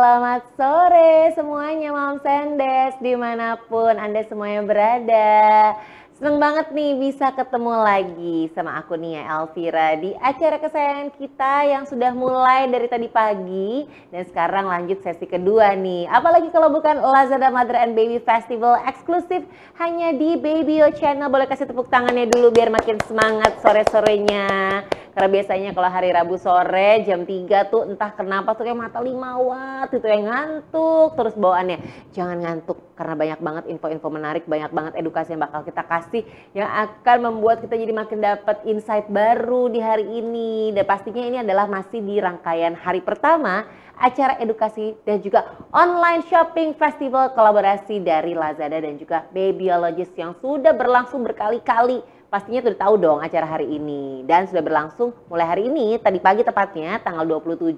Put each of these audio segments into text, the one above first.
selamat sore semuanya Moms and Dads dimanapun Anda semuanya berada. Seneng banget nih bisa ketemu lagi sama aku nih ya Elvira di acara kesayangan kita yang sudah mulai dari tadi pagi dan sekarang lanjut sesi kedua nih. Apalagi kalau bukan Lazada Mother and Baby Festival eksklusif hanya di Babyo Channel. Boleh kasih tepuk tangannya dulu biar makin semangat sore-sorenya. Karena biasanya kalau hari Rabu sore jam 3 tuh entah kenapa tuh kayak mata 5 watt itu yang ngantuk terus bawaannya. Jangan ngantuk karena banyak banget info-info menarik, banyak banget edukasi yang bakal kita kasih yang akan membuat kita jadi makin dapat insight baru di hari ini. Dan pastinya ini adalah masih di rangkaian hari pertama acara edukasi dan juga online shopping festival kolaborasi dari Lazada dan juga Babyologist yang sudah berlangsung berkali-kali. Pastinya sudah tahu dong acara hari ini dan sudah berlangsung mulai hari ini tadi pagi tepatnya tanggal 27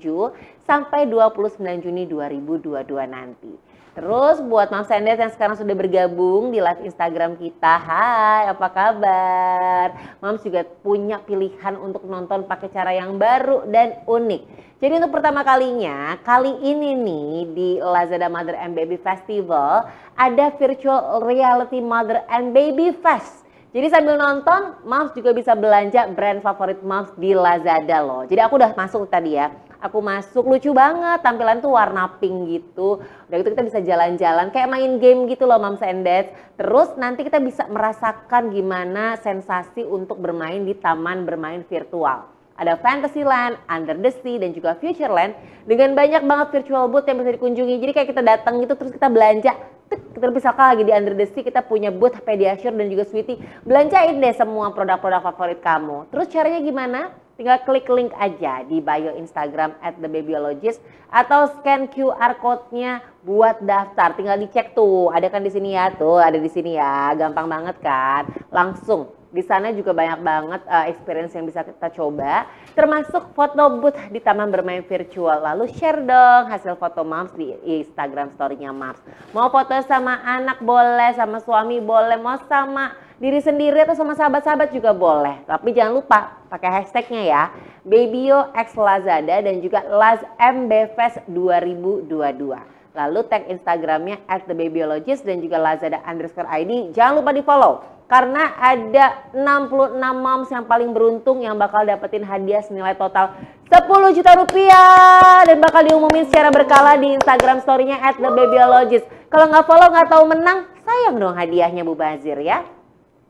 sampai 29 Juni 2022 nanti. Terus buat Moms and Dads yang sekarang sudah bergabung di live Instagram kita, hai apa kabar? Moms juga punya pilihan untuk nonton pakai cara yang baru dan unik. Jadi untuk pertama kalinya, kali ini nih di Lazada Mother and Baby Festival ada virtual reality Mother and Baby Fest. Jadi sambil nonton, Moms juga bisa belanja brand favorit Moms di Lazada loh. Jadi aku udah masuk tadi ya. Aku masuk, lucu banget, tampilan tuh warna pink gitu. Udah gitu kita bisa jalan-jalan, kayak main game gitu loh Moms and Dads. Terus nanti kita bisa merasakan gimana sensasi untuk bermain di taman bermain virtual. Ada Fantasyland, Under the Sea, dan juga Futureland dengan banyak banget virtual booth yang bisa dikunjungi. Jadi kayak kita datang gitu terus kita belanja. Kita misalkan lagi di Under the Sea kita punya booth Pediasure dan juga Sweetie. Belanjain deh semua produk-produk favorit kamu. Terus caranya gimana? Tinggal klik link aja di bio Instagram @thebabyologist atau scan QR code-nya buat daftar. Tinggal dicek tuh, ada kan di sini ya, tuh ada di sini ya. Gampang banget kan? Langsung. Di sana juga banyak banget experience yang bisa kita coba, termasuk foto booth di taman bermain virtual. Lalu share dong hasil foto Moms di Instagram story-nya Moms. Mau foto sama anak boleh, sama suami boleh, mau sama diri sendiri atau sama sahabat-sahabat juga boleh. Tapi jangan lupa pakai hashtagnya ya, Babyo X Lazada dan juga LazMBFest 2022. Lalu tag Instagramnya @thebabyologist dan juga Lazada_ID. Jangan lupa di follow. Karena ada 66 moms yang paling beruntung yang bakal dapetin hadiah senilai total 10 juta rupiah. Dan bakal diumumin secara berkala di Instagram story-nya @thebabyologist. Kalau nggak follow nggak tahu menang, sayang dong hadiahnya Bu Bazir ya.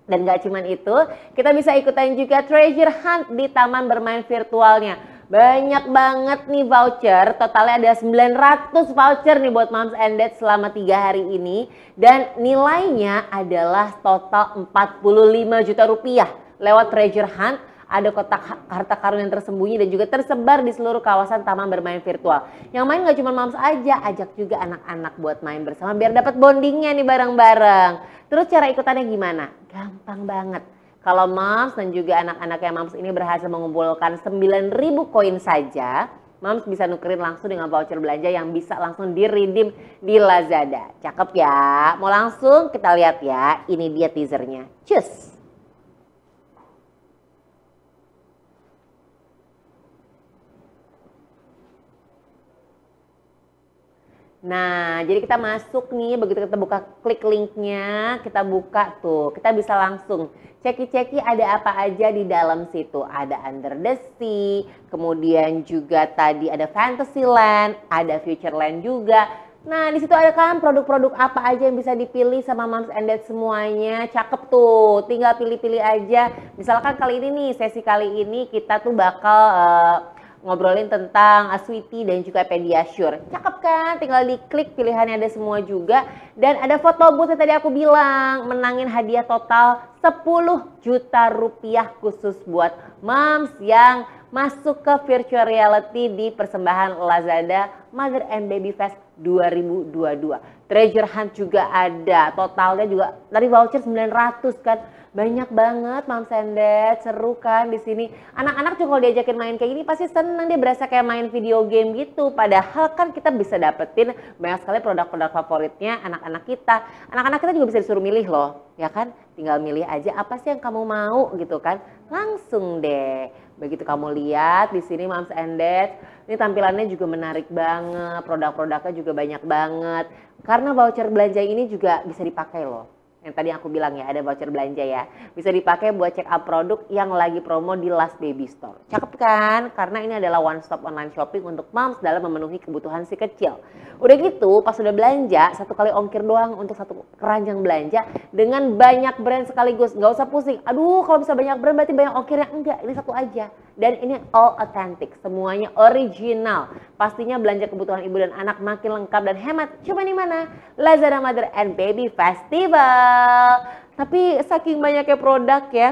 Dan nggak cuman itu, kita bisa ikutan juga treasure hunt di taman bermain virtualnya. Banyak banget nih voucher, totalnya ada 900 voucher nih buat Moms and Dads selama 3 hari ini. Dan nilainya adalah total 45 juta rupiah. Lewat treasure hunt, ada kotak harta karun yang tersembunyi dan juga tersebar di seluruh kawasan taman bermain virtual. Yang main gak cuma Moms aja, ajak juga anak-anak buat main bersama biar dapat bondingnya nih bareng-bareng. Terus cara ikutannya gimana? Gampang banget. Kalau Moms dan juga anak-anaknya Moms ini berhasil mengumpulkan 9.000 koin saja, Moms bisa nukerin langsung dengan voucher belanja yang bisa langsung di-redeem di Lazada. Cakep ya? Mau langsung kita lihat ya, ini dia teasernya. Cus! Nah, jadi kita masuk nih, begitu kita buka klik linknya, kita buka tuh, kita bisa langsung ceki-ceki ada apa aja di dalam situ. Ada Under the Sea, kemudian juga tadi ada Fantasyland, ada Futureland juga. Nah, di situ ada kan produk-produk apa aja yang bisa dipilih sama Moms and Dads semuanya. Cakep tuh, tinggal pilih-pilih aja. Misalkan kali ini nih, sesi kali ini kita tuh bakal ngobrolin tentang Sweetie dan juga Pediasure. Cakep kan? Tinggal diklik pilihannya ada semua juga. Dan ada foto booth yang tadi aku bilang. Menangin hadiah total 10 juta rupiah khusus buat Moms yang masuk ke virtual reality di persembahan Lazada Mother and Baby Fest 2022. Treasure hunt juga ada. Totalnya juga dari voucher 900 kan. Banyak banget Moms and Dads, seru kan di sini. Anak-anak juga kalau diajakin main kayak gini pasti seneng, dia berasa kayak main video game gitu. Padahal kan kita bisa dapetin banyak sekali produk-produk favoritnya anak-anak kita. Anak-anak kita juga bisa disuruh milih loh, ya kan? Tinggal milih aja apa sih yang kamu mau gitu kan. Langsung deh Begitu kamu lihat di sini Moms and Dads, ini tampilannya juga menarik banget, produk-produknya juga banyak banget. Karena voucher belanja ini juga bisa dipakai loh. Yang tadi aku bilang ya, ada voucher belanja ya. Bisa dipakai buat check up produk yang lagi promo di Last Baby Store. Cakep kan? Karena ini adalah one stop online shopping untuk moms dalam memenuhi kebutuhan si kecil. Udah gitu, pas udah belanja, satu kali ongkir doang untuk satu keranjang belanja dengan banyak brand sekaligus. Nggak usah pusing. Aduh, kalau bisa banyak brand berarti banyak ongkirnya. Enggak, ini satu aja. Dan ini all authentic, semuanya original. Pastinya belanja kebutuhan ibu dan anak makin lengkap dan hemat. Coba di mana? Lazada Mother and Baby Festival. Tapi saking banyaknya produk ya,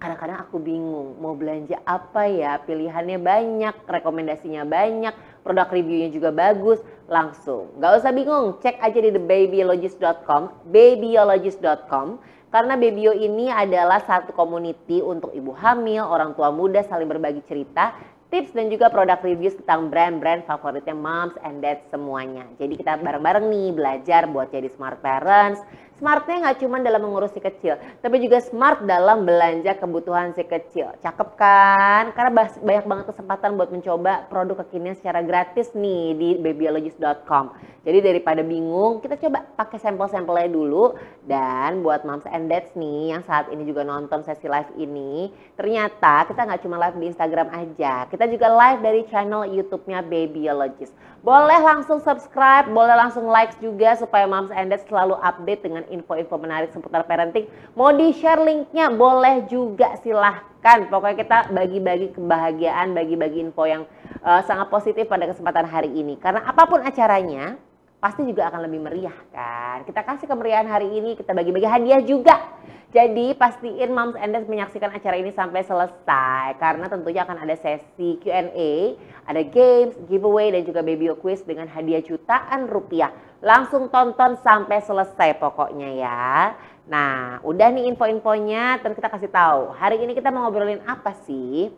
kadang-kadang aku bingung mau belanja apa ya, pilihannya banyak, rekomendasinya banyak, produk reviewnya juga bagus. Langsung, gak usah bingung, cek aja di thebabyologist.com, babyologist.com. Karena Babyo ini adalah satu community untuk ibu hamil, orang tua muda saling berbagi cerita, tips dan juga produk review tentang brand-brand favoritnya moms and dads semuanya. Jadi kita bareng-bareng nih belajar buat jadi smart parents. Smartnya nggak cuma dalam mengurus si kecil, tapi juga smart dalam belanja kebutuhan si kecil. Cakep kan? Karena banyak banget kesempatan buat mencoba produk kekinian secara gratis nih di babyologist.com. Jadi daripada bingung, kita coba pakai sampel-sampelnya dulu. Dan buat moms and dads nih yang saat ini juga nonton sesi live ini, ternyata kita nggak cuma live di Instagram aja, kita juga live dari channel YouTube-nya Babyologist. Boleh langsung subscribe, boleh langsung like juga supaya moms and dads selalu update dengan info-info menarik seputar parenting. Mau di-share linknya boleh juga, silahkan. Pokoknya kita bagi-bagi kebahagiaan, bagi-bagi info yang sangat positif pada kesempatan hari ini. Karena apapun acaranya, pasti juga akan lebih meriah kan. Kita kasih kemeriahan hari ini, kita bagi-bagi hadiah juga. Jadi pastiin moms and dads menyaksikan acara ini sampai selesai. Karena tentunya akan ada sesi Q&A, ada games, giveaway, dan juga baby quiz dengan hadiah jutaan rupiah. Langsung tonton sampai selesai pokoknya ya. Nah, udah nih info-infonya, terus kita kasih tahu. Hari ini kita mau ngobrolin apa sih?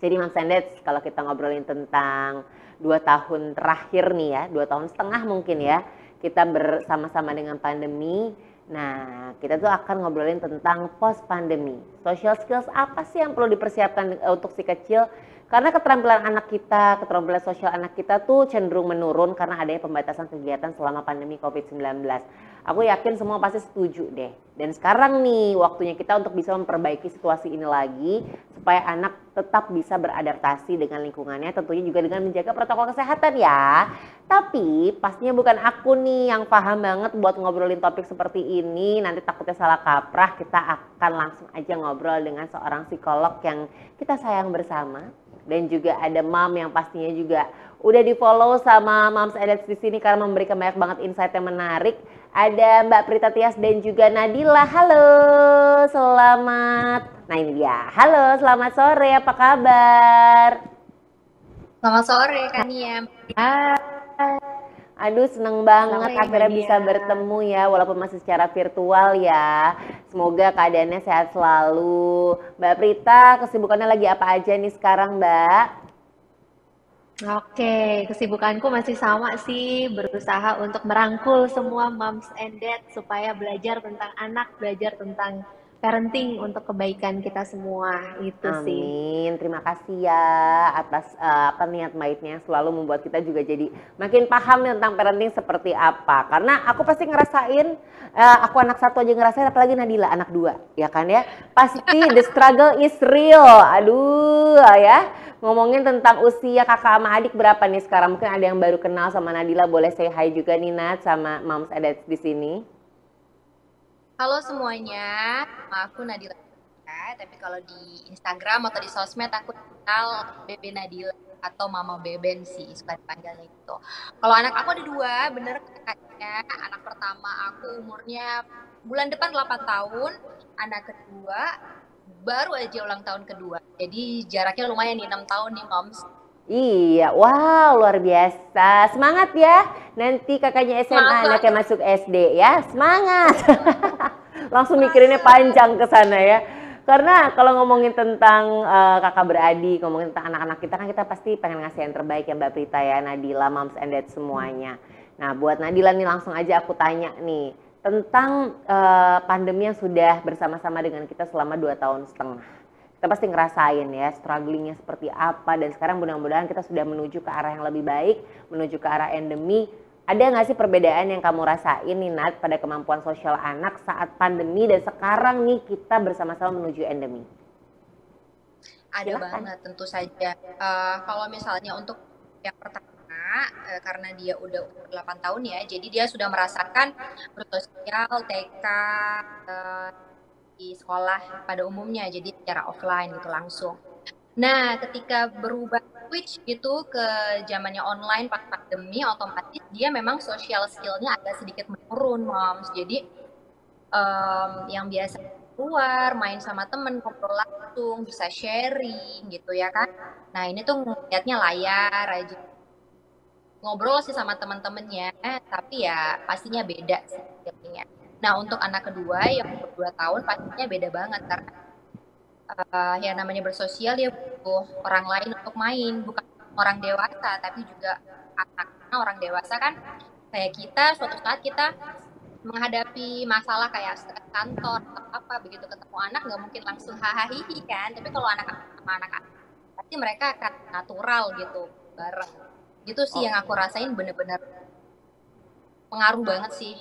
Jadi moms and dads, kalau kita ngobrolin tentang 2 tahun terakhir nih ya, 2 tahun setengah mungkin ya, kita bersama-sama dengan pandemi. Nah, kita tuh akan ngobrolin tentang post pandemi. Social skills apa sih yang perlu dipersiapkan untuk si kecil? Karena keterampilan anak kita, keterampilan sosial anak kita tuh cenderung menurun karena adanya pembatasan kegiatan selama pandemi COVID-19. Aku yakin semua pasti setuju deh. Dan sekarang nih waktunya kita untuk bisa memperbaiki situasi ini lagi supaya anak tetap bisa beradaptasi dengan lingkungannya, tentunya juga dengan menjaga protokol kesehatan ya. Tapi pastinya bukan aku nih yang paham banget buat ngobrolin topik seperti ini. Nanti takutnya salah kaprah, kita akan langsung aja ngobrol dengan seorang psikolog yang kita sayang bersama. Dan juga ada mom yang pastinya juga udah di follow sama Moms and Dads di sini karena memberikan banyak banget insight yang menarik. Ada Mbak Prita Tias dan juga Nadila. Halo, selamat. Nah ini dia. Halo, selamat sore. Apa kabar? Selamat sore Kak Nia. Aduh seneng banget Sore, akhirnya Mbak bisa Nia. bertemu ya walaupun masih secara virtual ya. Semoga keadaannya sehat selalu. Mbak Prita kesibukannya lagi apa aja nih sekarang Mbak? Oke, kesibukanku masih sama sih, berusaha untuk merangkul semua moms and dad supaya belajar tentang anak, belajar tentang parenting untuk kebaikan kita semua. Itu sih. Amin, terima kasih ya atas apa niat baiknya yang selalu membuat kita juga jadi makin paham nih tentang parenting seperti apa. Karena aku pasti ngerasain, aku anak satu aja ngerasain, apalagi Nadila anak 2, ya kan ya. Pasti the struggle is real. Aduh ya, ngomongin tentang usia kakak sama adik berapa nih sekarang? Mungkin ada yang baru kenal sama Nadila, boleh say hi juga nih Nat sama Moms and Dads di sini. Halo semuanya, nama aku Nadila. Tapi kalau di Instagram atau di sosmed aku kenal Bebe Nadila atau Mama Beben sih, suka dipanggilnya gitu. Kalau anak aku ada 2, bener kakaknya. Anak pertama aku umurnya bulan depan 8 tahun, anak kedua baru aja ulang tahun kedua. Jadi jaraknya lumayan nih 6 tahun nih moms. Iya, wow luar biasa. Semangat ya. Nanti kakaknya SMA, Semangat anaknya banget. masuk SD ya. Semangat. Langsung mikirinnya panjang ke sana ya. Karena kalau ngomongin tentang kakak beradik, ngomongin tentang anak-anak kita kan kita pasti pengen ngasih yang terbaik ya Mbak Prita ya, Nadila, Moms and Dad semuanya. Nah buat Nadila nih langsung aja aku tanya nih tentang pandemi yang sudah bersama-sama dengan kita selama 2 tahun setengah. kita pasti ngerasain ya strugglingnya seperti apa, dan sekarang mudah-mudahan kita sudah menuju ke arah yang lebih baik, menuju ke arah endemi. Ada nggak sih perbedaan yang kamu rasain nih Nat pada kemampuan sosial anak saat pandemi dan sekarang nih kita bersama-sama menuju endemi? Ada Silahkan. banget tentu saja. Kalau misalnya untuk yang pertama, karena dia udah umur 8 tahun ya, jadi dia sudah merasakan bersosial TK di sekolah pada umumnya, jadi secara offline gitu langsung. Nah, ketika berubah switch gitu ke zamannya online pas pandemi, otomatis dia memang social skill-nya agak sedikit menurun, Moms. Jadi yang biasa keluar, main sama temen, ngobrol langsung, bisa sharing gitu ya kan. Nah, ini tuh ngeliatnya layar aja. Ngobrol sih sama teman-temannya, tapi ya pastinya beda sih feelingnya. Nah, untuk anak kedua yang umur 2 tahun pastinya beda banget karena yang namanya bersosial dia butuh orang lain untuk main, bukan orang dewasa, tapi juga anak-anak orang dewasa kan kayak kita suatu saat kita menghadapi masalah kayak stres kantor atau apa, begitu ketemu anak nggak mungkin langsung hahaha kan, tapi kalau anak-anak sama anak-anak pasti mereka akan natural gitu bareng gitu sih. Yang aku rasain bener-bener pengaruh banget sih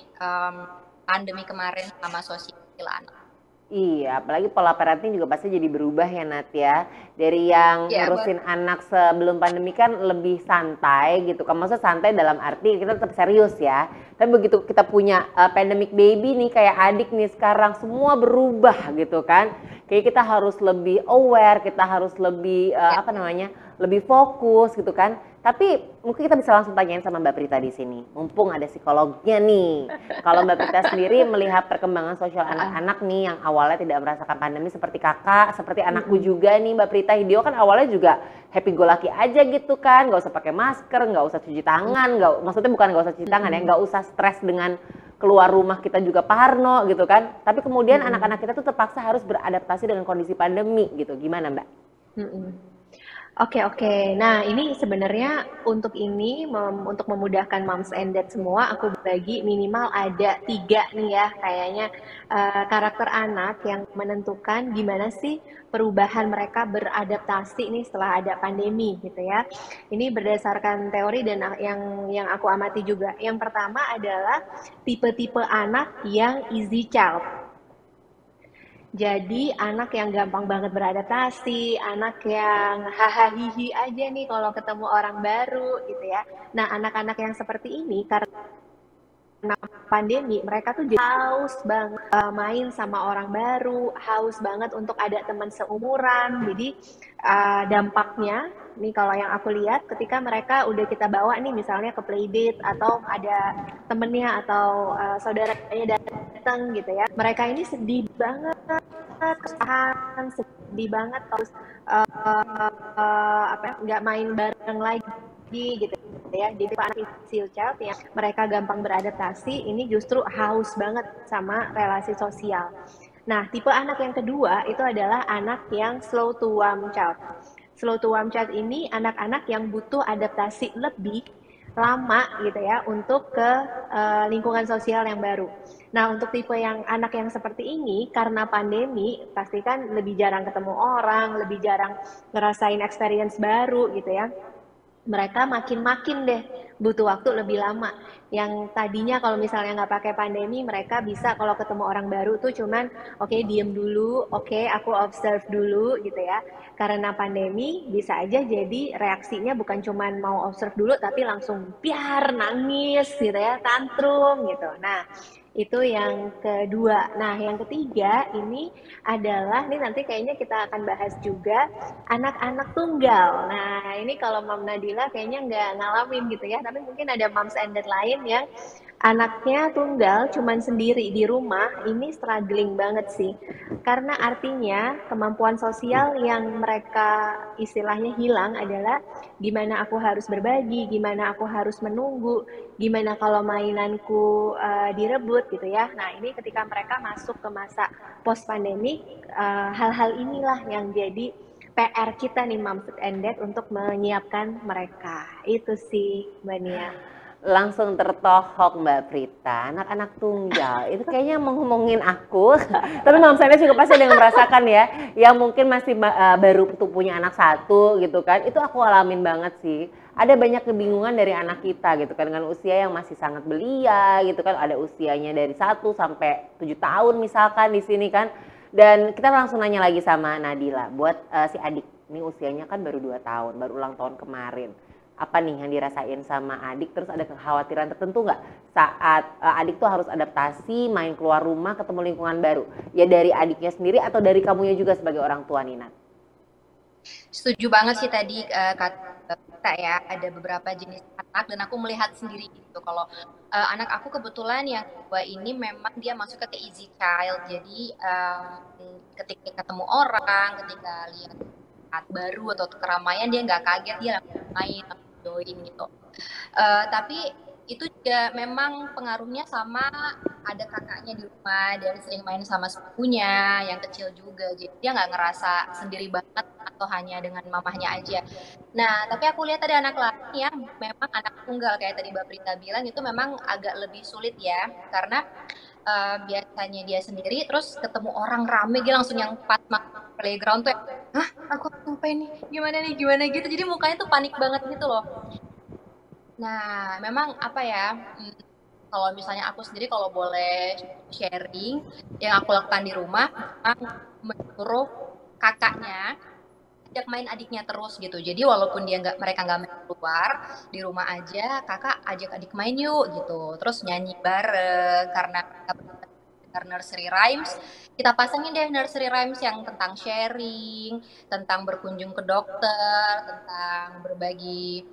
pandemi kemarin sama sosial anak. Iya, apalagi pola parenting juga pasti jadi berubah ya Nat ya. Dari yang Ya, ngurusin anak sebelum pandemi kan lebih santai gitu. Kan maksudnya santai dalam arti kita tetap serius ya. Tapi begitu kita punya pandemic baby nih kayak adik nih sekarang semua berubah gitu kan. Kayak kita harus lebih aware, kita harus lebih ya. apa namanya? Lebih fokus gitu kan. Tapi mungkin kita bisa langsung tanyain sama Mbak Prita di sini. Mumpung ada psikolognya nih. Kalau Mbak Prita sendiri melihat perkembangan sosial anak-anak nih yang awalnya tidak merasakan pandemi seperti kakak, seperti anakku juga nih Mbak Prita. Hideo kan awalnya juga happy go lucky aja gitu kan. Gak usah pakai masker, gak usah cuci tangan. Maksudnya bukan gak usah cuci tangan ya, gak usah stres dengan keluar rumah kita juga parno gitu kan. Tapi kemudian anak-anak kita tuh terpaksa harus beradaptasi dengan kondisi pandemi gitu. Gimana Mbak? Oke. Nah, ini sebenarnya untuk untuk memudahkan moms and dad semua, aku bagi minimal ada 3 nih ya, kayaknya karakter anak yang menentukan gimana sih perubahan mereka beradaptasi nih setelah ada pandemi gitu ya. Ini berdasarkan teori dan yang aku amati juga. Yang pertama adalah tipe-tipe anak yang easy child. Jadi anak yang gampang banget beradaptasi, anak yang hahaha aja nih kalau ketemu orang baru gitu ya. Nah, anak-anak yang seperti ini karena pandemi mereka tuh jadi haus banget main sama orang baru, haus banget untuk ada teman seumuran. Jadi dampaknya nih kalau yang aku lihat ketika mereka udah kita bawa nih misalnya ke playdate atau ada temennya atau saudaranya datang gitu ya, mereka ini sedih banget, kesusahan, sedih banget terus nggak main bareng lagi gitu ya. Jadi anak kecil child yang mereka gampang beradaptasi ini justru haus banget sama relasi sosial. Nah, tipe anak yang kedua itu adalah anak yang slow to warm child. Slow to warm child ini anak-anak yang butuh adaptasi lebih lama gitu ya untuk ke lingkungan sosial yang baru. Nah, untuk tipe yang anak yang seperti ini karena pandemi pastikan lebih jarang ketemu orang, lebih jarang ngerasain experience baru gitu ya. Mereka makin deh butuh waktu lebih lama. Yang tadinya kalau misalnya nggak pakai pandemi, mereka bisa kalau ketemu orang baru tuh cuman oke, diem dulu, oke, aku observe dulu gitu ya. Karena pandemi bisa aja jadi reaksinya bukan cuman mau observe dulu tapi langsung biar nangis gitu ya, tantrum gitu. Nah, itu yang kedua. Nah, yang ketiga ini adalah, ini nanti kayaknya kita akan bahas juga, anak-anak tunggal. Nah, ini kalau Mam Nadila kayaknya nggak ngalamin gitu ya, tapi mungkin ada moms and dad lain yang anaknya tunggal cuman sendiri di rumah, ini struggling banget sih. Karena artinya kemampuan sosial yang mereka istilahnya hilang adalah gimana aku harus berbagi, gimana aku harus menunggu, gimana kalau mainanku direbut gitu ya. Nah, ini ketika mereka masuk ke masa post pandemi, hal-hal inilah yang jadi PR kita nih moms and dad untuk menyiapkan mereka. Itu sih Mbak Nia. Langsung tertohok Mbak Prita, anak-anak tunggal itu kayaknya ngomongin aku. Tapi Mom Sendes juga pasti ada yang merasakan ya, yang mungkin masih baru tuh punya anak satu gitu kan. Itu aku alamin banget sih. Ada banyak kebingungan dari anak kita gitu kan, dengan usia yang masih sangat belia gitu kan. Ada usianya dari 1 sampai 7 tahun misalkan di sini kan. Dan kita langsung nanya lagi sama Nadila buat si adik. Ini usianya kan baru 2 tahun, baru ulang tahun kemarin. Apa nih yang dirasain sama adik, terus ada kekhawatiran tertentu nggak saat adik tuh harus adaptasi, main keluar rumah, ketemu lingkungan baru? Ya dari adiknya sendiri atau dari kamunya juga sebagai orang tua nih, Nat? Setuju banget sih tadi kata kita ya, ada beberapa jenis anak dan aku melihat sendiri gitu. Kalau anak aku kebetulan yang kedua ini memang dia masuk ke easy child. Jadi ketika ketemu orang, ketika lihat tempat baru atau keramaian dia nggak kaget, dia langsung main, langsung join gitu. Tapi itu juga memang pengaruhnya sama ada kakaknya di rumah dan sering main sama sepupunya yang kecil juga, jadi dia nggak ngerasa sendiri banget atau hanya dengan mamahnya aja. Nah, tapi aku lihat ada anak lain yang memang anak tunggal kayak tadi Mbak Prita bilang, itu memang agak lebih sulit ya, karena biasanya dia sendiri terus ketemu orang rame dia langsung yang pas masuk playground tuh, hah aku ngapain nih, gimana gitu, jadi mukanya tuh panik banget gitu loh. Nah, memang apa ya, kalau misalnya aku sendiri kalau boleh sharing, yang aku lakukan di rumah, memang menyuruh kakaknya ajak main adiknya terus gitu. Jadi walaupun mereka nggak main keluar, di rumah aja, kakak ajak adik main yuk gitu. Terus nyanyi bareng, karena dengar nursery rhymes, kita pasangin deh nursery rhymes yang tentang sharing, tentang berkunjung ke dokter, tentang berbagi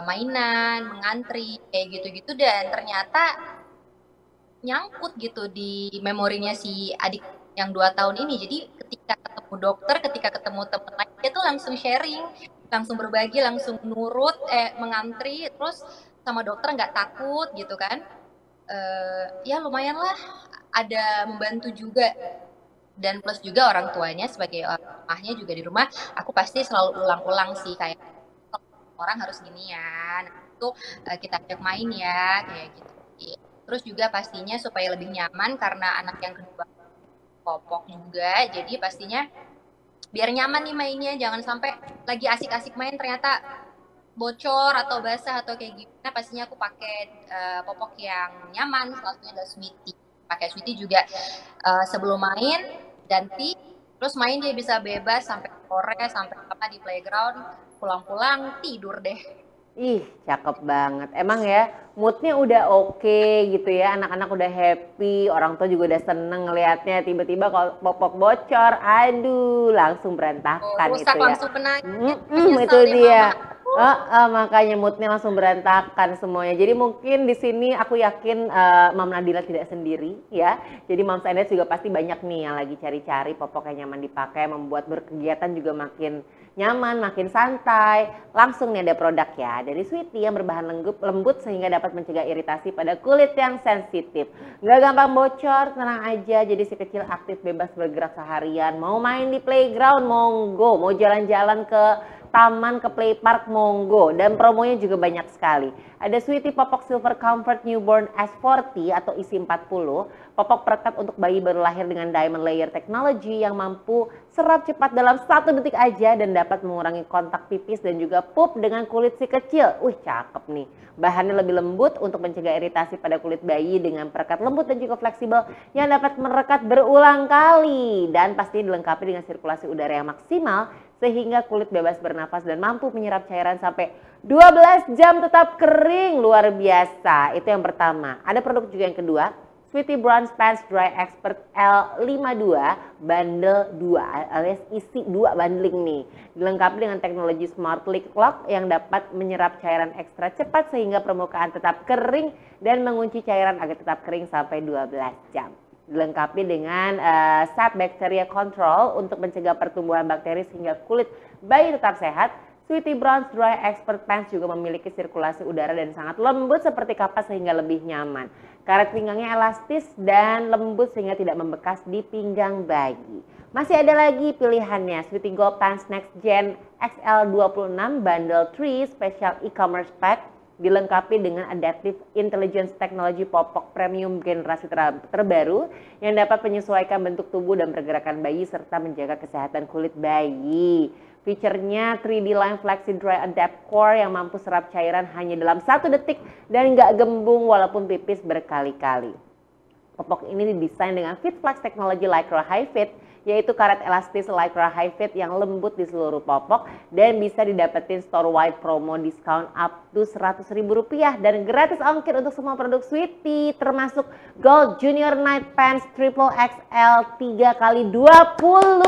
mainan, mengantri, kayak gitu-gitu, dan ternyata nyangkut gitu di memorinya si adik yang 2 tahun ini. Jadi ketika ketemu dokter, ketika ketemu teman lain, dia tuh langsung sharing, langsung berbagi, langsung nurut, mengantri, terus sama dokter nggak takut gitu kan. Ya lumayan lah, ada membantu juga. Dan plus juga orang tuanya sebagai mamahnya juga di rumah, aku pasti selalu ulang-ulang sih, kayak orang harus gini ya, nah itu kita ajak main ya, kayak gitu. Terus juga pastinya supaya lebih nyaman, karena anak yang kedua popok juga, jadi pastinya biar nyaman nih mainnya, jangan sampai lagi asik-asik main ternyata bocor atau basah atau kayak gimana. Pastinya aku pakai popok yang nyaman, salah satunya adalah Sweetie. Pakai Sweetie juga sebelum main, ganti, terus main dia bisa bebas sampai sore, sampai apa di playground, pulang-pulang tidur deh. Ih, cakep banget. Emang ya, moodnya udah oke gitu ya, anak-anak udah happy, orang tua juga udah seneng ngelihatnya. Tiba-tiba kalau popok bocor, aduh, langsung berantakan Rusak itu ya. langsung penanya, Itu dia. Makanya moodnya langsung berantakan semuanya. Jadi mungkin di sini aku yakin Mam Nadila tidak sendiri ya. Jadi Mam Sendes juga pasti banyak nih yang lagi cari-cari popok yang nyaman dipakai, membuat berkegiatan juga makin nyaman, makin santai. Langsung nih ada produk ya dari Sweetie yang berbahan lembut sehingga dapat mencegah iritasi pada kulit yang sensitif. Nggak gampang bocor, tenang aja. Jadi si kecil aktif bebas bergerak seharian. Mau main di playground, monggo. Mau jalan-jalan ke taman, ke play park, monggo. Dan promonya juga banyak sekali. Ada Sweetie Popok Silver Comfort Newborn S40 atau isi 40. Popok perekat untuk bayi baru lahir dengan diamond layer technology yang mampu serap cepat dalam 1 detik aja dan dapat mengurangi kontak pipis dan juga pup dengan kulit si kecil. Wih, cakep nih. Bahannya lebih lembut untuk mencegah iritasi pada kulit bayi dengan perekat lembut dan juga fleksibel yang dapat merekat berulang kali. Dan pastinya dilengkapi dengan sirkulasi udara yang maksimal sehingga kulit bebas bernafas dan mampu menyerap cairan sampai 12 jam tetap kering. Luar biasa. Itu yang pertama. Ada produk juga yang kedua, Sweetie Bronze Pants Dry Expert L52 bundle 2 alias isi 2 bundling nih. Dilengkapi dengan teknologi Smart Lick Lock yang dapat menyerap cairan ekstra cepat sehingga permukaan tetap kering dan mengunci cairan agar tetap kering sampai 12 jam. Dilengkapi dengan Sat Bacteria Control untuk mencegah pertumbuhan bakteri sehingga kulit bayi tetap sehat. Sweetie Bronze Dry Expert Pants juga memiliki sirkulasi udara dan sangat lembut seperti kapas sehingga lebih nyaman. Karet pinggangnya elastis dan lembut sehingga tidak membekas di pinggang bayi. Masih ada lagi pilihannya, Sweetie Gold Pants Next Gen XL26 Bundle 3 Special E-Commerce Pack dilengkapi dengan Adaptive Intelligence Technology Popok Premium generasi terbaru yang dapat menyesuaikan bentuk tubuh dan pergerakan bayi serta menjaga kesehatan kulit bayi. Fiturnya 3D Line Flexi Dry Adapt Core yang mampu serap cairan hanya dalam 1 detik dan nggak gembung walaupun pipis berkali-kali. Popok ini didesain dengan FitFlex teknologi Lycra High Fit, yaitu karet elastis Lycra High Fit yang lembut di seluruh popok dan bisa didapetin store wide promo diskon up to Rp100.000 dan gratis ongkir untuk semua produk Sweety termasuk Gold Junior Night Pants Triple XL 3x20.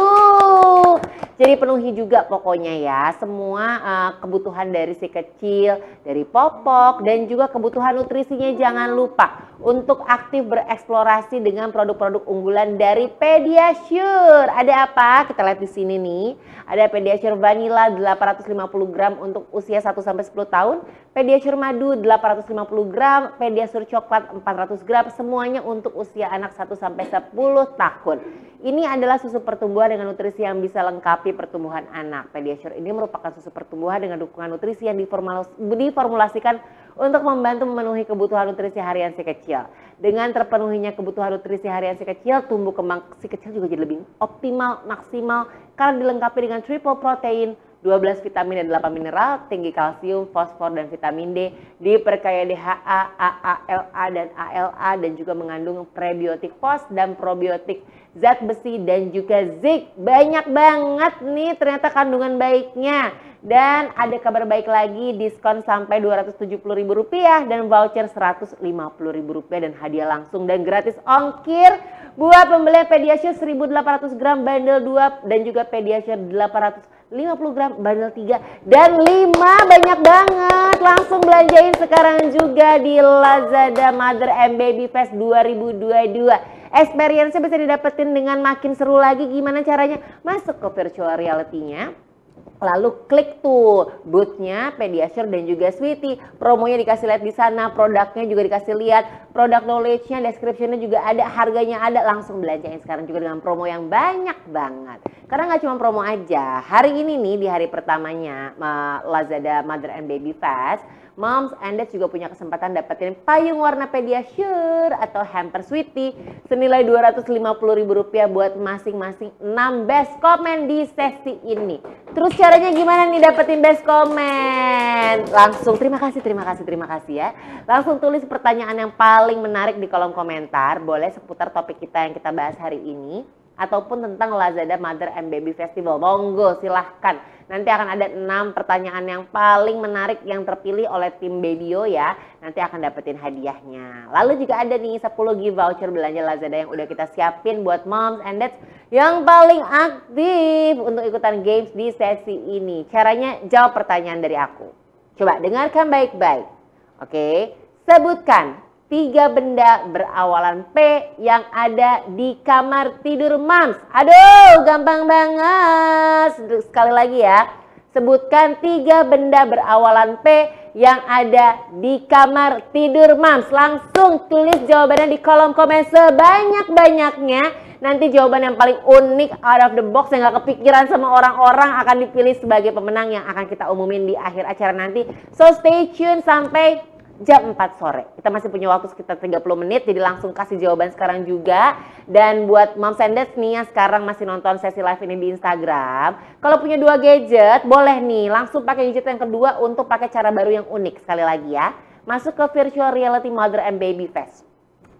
Jadi penuhi juga pokoknya ya semua kebutuhan dari si kecil, dari popok dan juga kebutuhan nutrisinya. Jangan lupa untuk aktif bereksplorasi dengan produk-produk unggulan dari Pediasure. Ada apa? Kita lihat di sini nih. Ada Pediasure Vanilla 850 gram untuk usia 1 sampai 10 tahun, Pediasure Madu 850 gram, Pediasure Coklat 400 gram, semuanya untuk usia anak 1 sampai 10 tahun. Ini adalah susu pertumbuhan dengan nutrisi yang bisa lengkapi pertumbuhan anak. Pediasure ini merupakan susu pertumbuhan dengan dukungan nutrisi yang diformulasikan untuk membantu memenuhi kebutuhan nutrisi harian si kecil. Dengan terpenuhinya kebutuhan nutrisi harian si kecil, tumbuh kembang si kecil juga jadi lebih optimal, maksimal karena dilengkapi dengan triple protein, 12 vitamin dan 8 mineral, tinggi kalsium, fosfor dan vitamin D, diperkaya DHA, AA, LA dan ALA dan juga mengandung prebiotik pos dan probiotik, zat besi dan juga zinc. Banyak banget nih ternyata kandungan baiknya. Dan ada kabar baik lagi, diskon sampai Rp270.000 dan voucher Rp150.000 dan hadiah langsung dan gratis ongkir buat pembelian Pediasure 1.800 gram bundle 2 dan juga Pediasure 850 gram bundle 3 dan 5. Banyak banget. Langsung belanjain sekarang juga di Lazada Mother and Baby Fest 2022. Experience-nya bisa didapetin dengan makin seru lagi. Gimana caranya? Masuk ke virtual reality-nya. Lalu klik tuh booth-nya Pediasure dan juga Sweety. Promonya dikasih lihat di sana, produknya juga dikasih lihat, produk knowledge-nya, description-nya juga ada, harganya ada. Langsung belanjain sekarang juga dengan promo yang banyak banget. Karena nggak cuma promo aja. Hari ini nih di hari pertamanya Lazada Mother and Baby Fest, Moms and Dads juga punya kesempatan dapetin payung warna Pediasure atau hamper Sweety senilai Rp250.000 buat masing-masing 6 best comment di sesi ini. Terus caranya gimana nih dapetin best comment? Langsung terima kasih ya. Langsung tulis pertanyaan yang paling menarik di kolom komentar. Boleh seputar topik kita yang kita bahas hari ini ataupun tentang Lazada Mother and Baby Festival. Monggo silahkan. Nanti akan ada 6 pertanyaan yang paling menarik yang terpilih oleh tim Babyo ya. Nanti akan dapetin hadiahnya. Lalu juga ada nih 10 gift voucher belanja Lazada yang udah kita siapin buat moms and dads yang paling aktif untuk ikutan games di sesi ini. Caranya jawab pertanyaan dari aku. Coba dengarkan baik-baik. Oke, sebutkan 3 benda berawalan P yang ada di kamar tidur moms. Aduh, gampang banget. Sekali lagi ya. Sebutkan 3 benda berawalan P yang ada di kamar tidur moms. Langsung tulis jawabannya di kolom komen sebanyak-banyaknya. Nanti jawaban yang paling unik, out of the box, yang gak kepikiran sama orang-orang akan dipilih sebagai pemenang yang akan kita umumin di akhir acara nanti. So stay tune sampai jam 4 sore. Kita masih punya waktu sekitar 30 menit, jadi langsung kasih jawaban sekarang juga. Dan buat moms and dads nih yang sekarang masih nonton sesi live ini di Instagram, kalau punya 2 gadget, boleh nih langsung pakai gadget yang kedua untuk pakai cara baru yang unik. Sekali lagi ya, masuk ke virtual reality Mother and Baby Fest.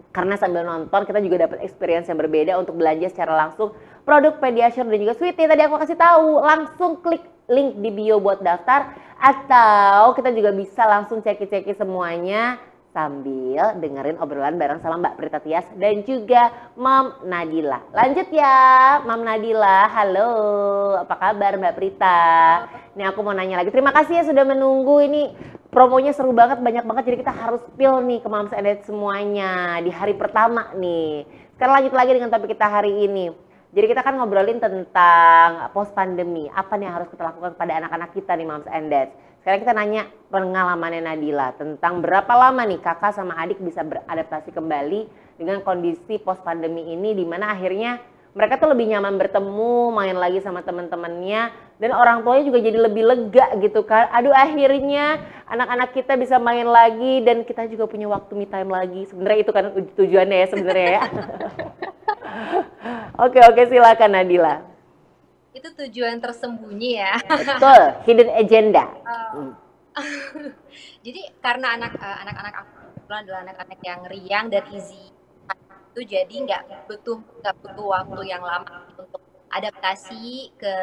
Karena sambil nonton kita juga dapat experience yang berbeda untuk belanja secara langsung produk Pediasure dan juga Sweety. Tadi aku kasih tahu, langsung klik link di bio buat daftar. Atau kita juga bisa langsung ceki-ceki semuanya sambil dengerin obrolan bareng sama Mbak Prita Tias dan juga Mam Nadila. Lanjut ya, Mam Nadila. Halo, apa kabar Mbak Prita? Ini aku mau nanya lagi. Terima kasih ya sudah menunggu. Ini promonya seru banget, banyak banget. Jadi kita harus spill nih ke Moms and Dads semuanya di hari pertama nih. Sekarang lanjut lagi dengan topik kita hari ini. Jadi kita kan ngobrolin tentang post pandemi, apa nih yang harus kita lakukan kepada anak-anak kita nih Moms and Dads. Sekarang kita nanya pengalamannya Nadila tentang berapa lama nih kakak sama adik bisa beradaptasi kembali dengan kondisi post pandemi ini, di mana akhirnya mereka tuh lebih nyaman bertemu, main lagi sama teman-temannya, dan orang tuanya juga jadi lebih lega gitu kan. Aduh, akhirnya anak-anak kita bisa main lagi dan kita juga punya waktu me time lagi. Sebenarnya itu kan tujuannya ya sebenarnya ya. Oke, silakan Nadila. Itu tujuan tersembunyi ya. Betul, hidden agenda. Jadi karena anak-anak aku kebetulan adalah anak-anak yang riang dan easy itu, jadi nggak butuh waktu yang lama untuk adaptasi ke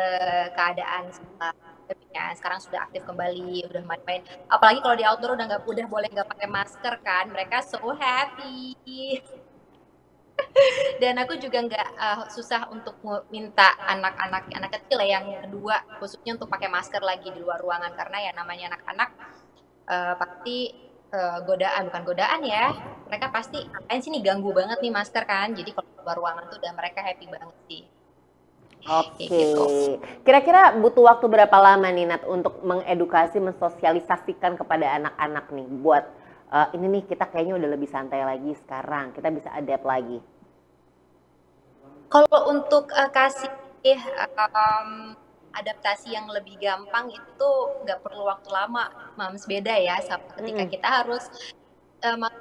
keadaan setelah pandeminya. Sekarang sudah aktif kembali, udah main-main. Apalagi kalau di outdoor udah boleh nggak pakai masker kan, mereka so happy. Dan aku juga nggak susah untuk minta anak kecil ya, yang kedua khususnya untuk pakai masker lagi di luar ruangan, karena ya namanya anak-anak pasti bukan godaan ya, mereka pasti ngapain sih nih, ganggu banget nih masker kan, jadi kalau keluar ruangan tuh udah mereka happy banget sih. Oke, Gitu. kira-kira butuh waktu berapa lama nih Nat untuk mengedukasi, mensosialisasikan kepada anak-anak nih buat ini nih kita kayaknya udah lebih santai lagi sekarang, kita bisa adapt lagi. Kalau untuk kasih adaptasi yang lebih gampang itu nggak perlu waktu lama, Mams, beda ya sama ketika kita harus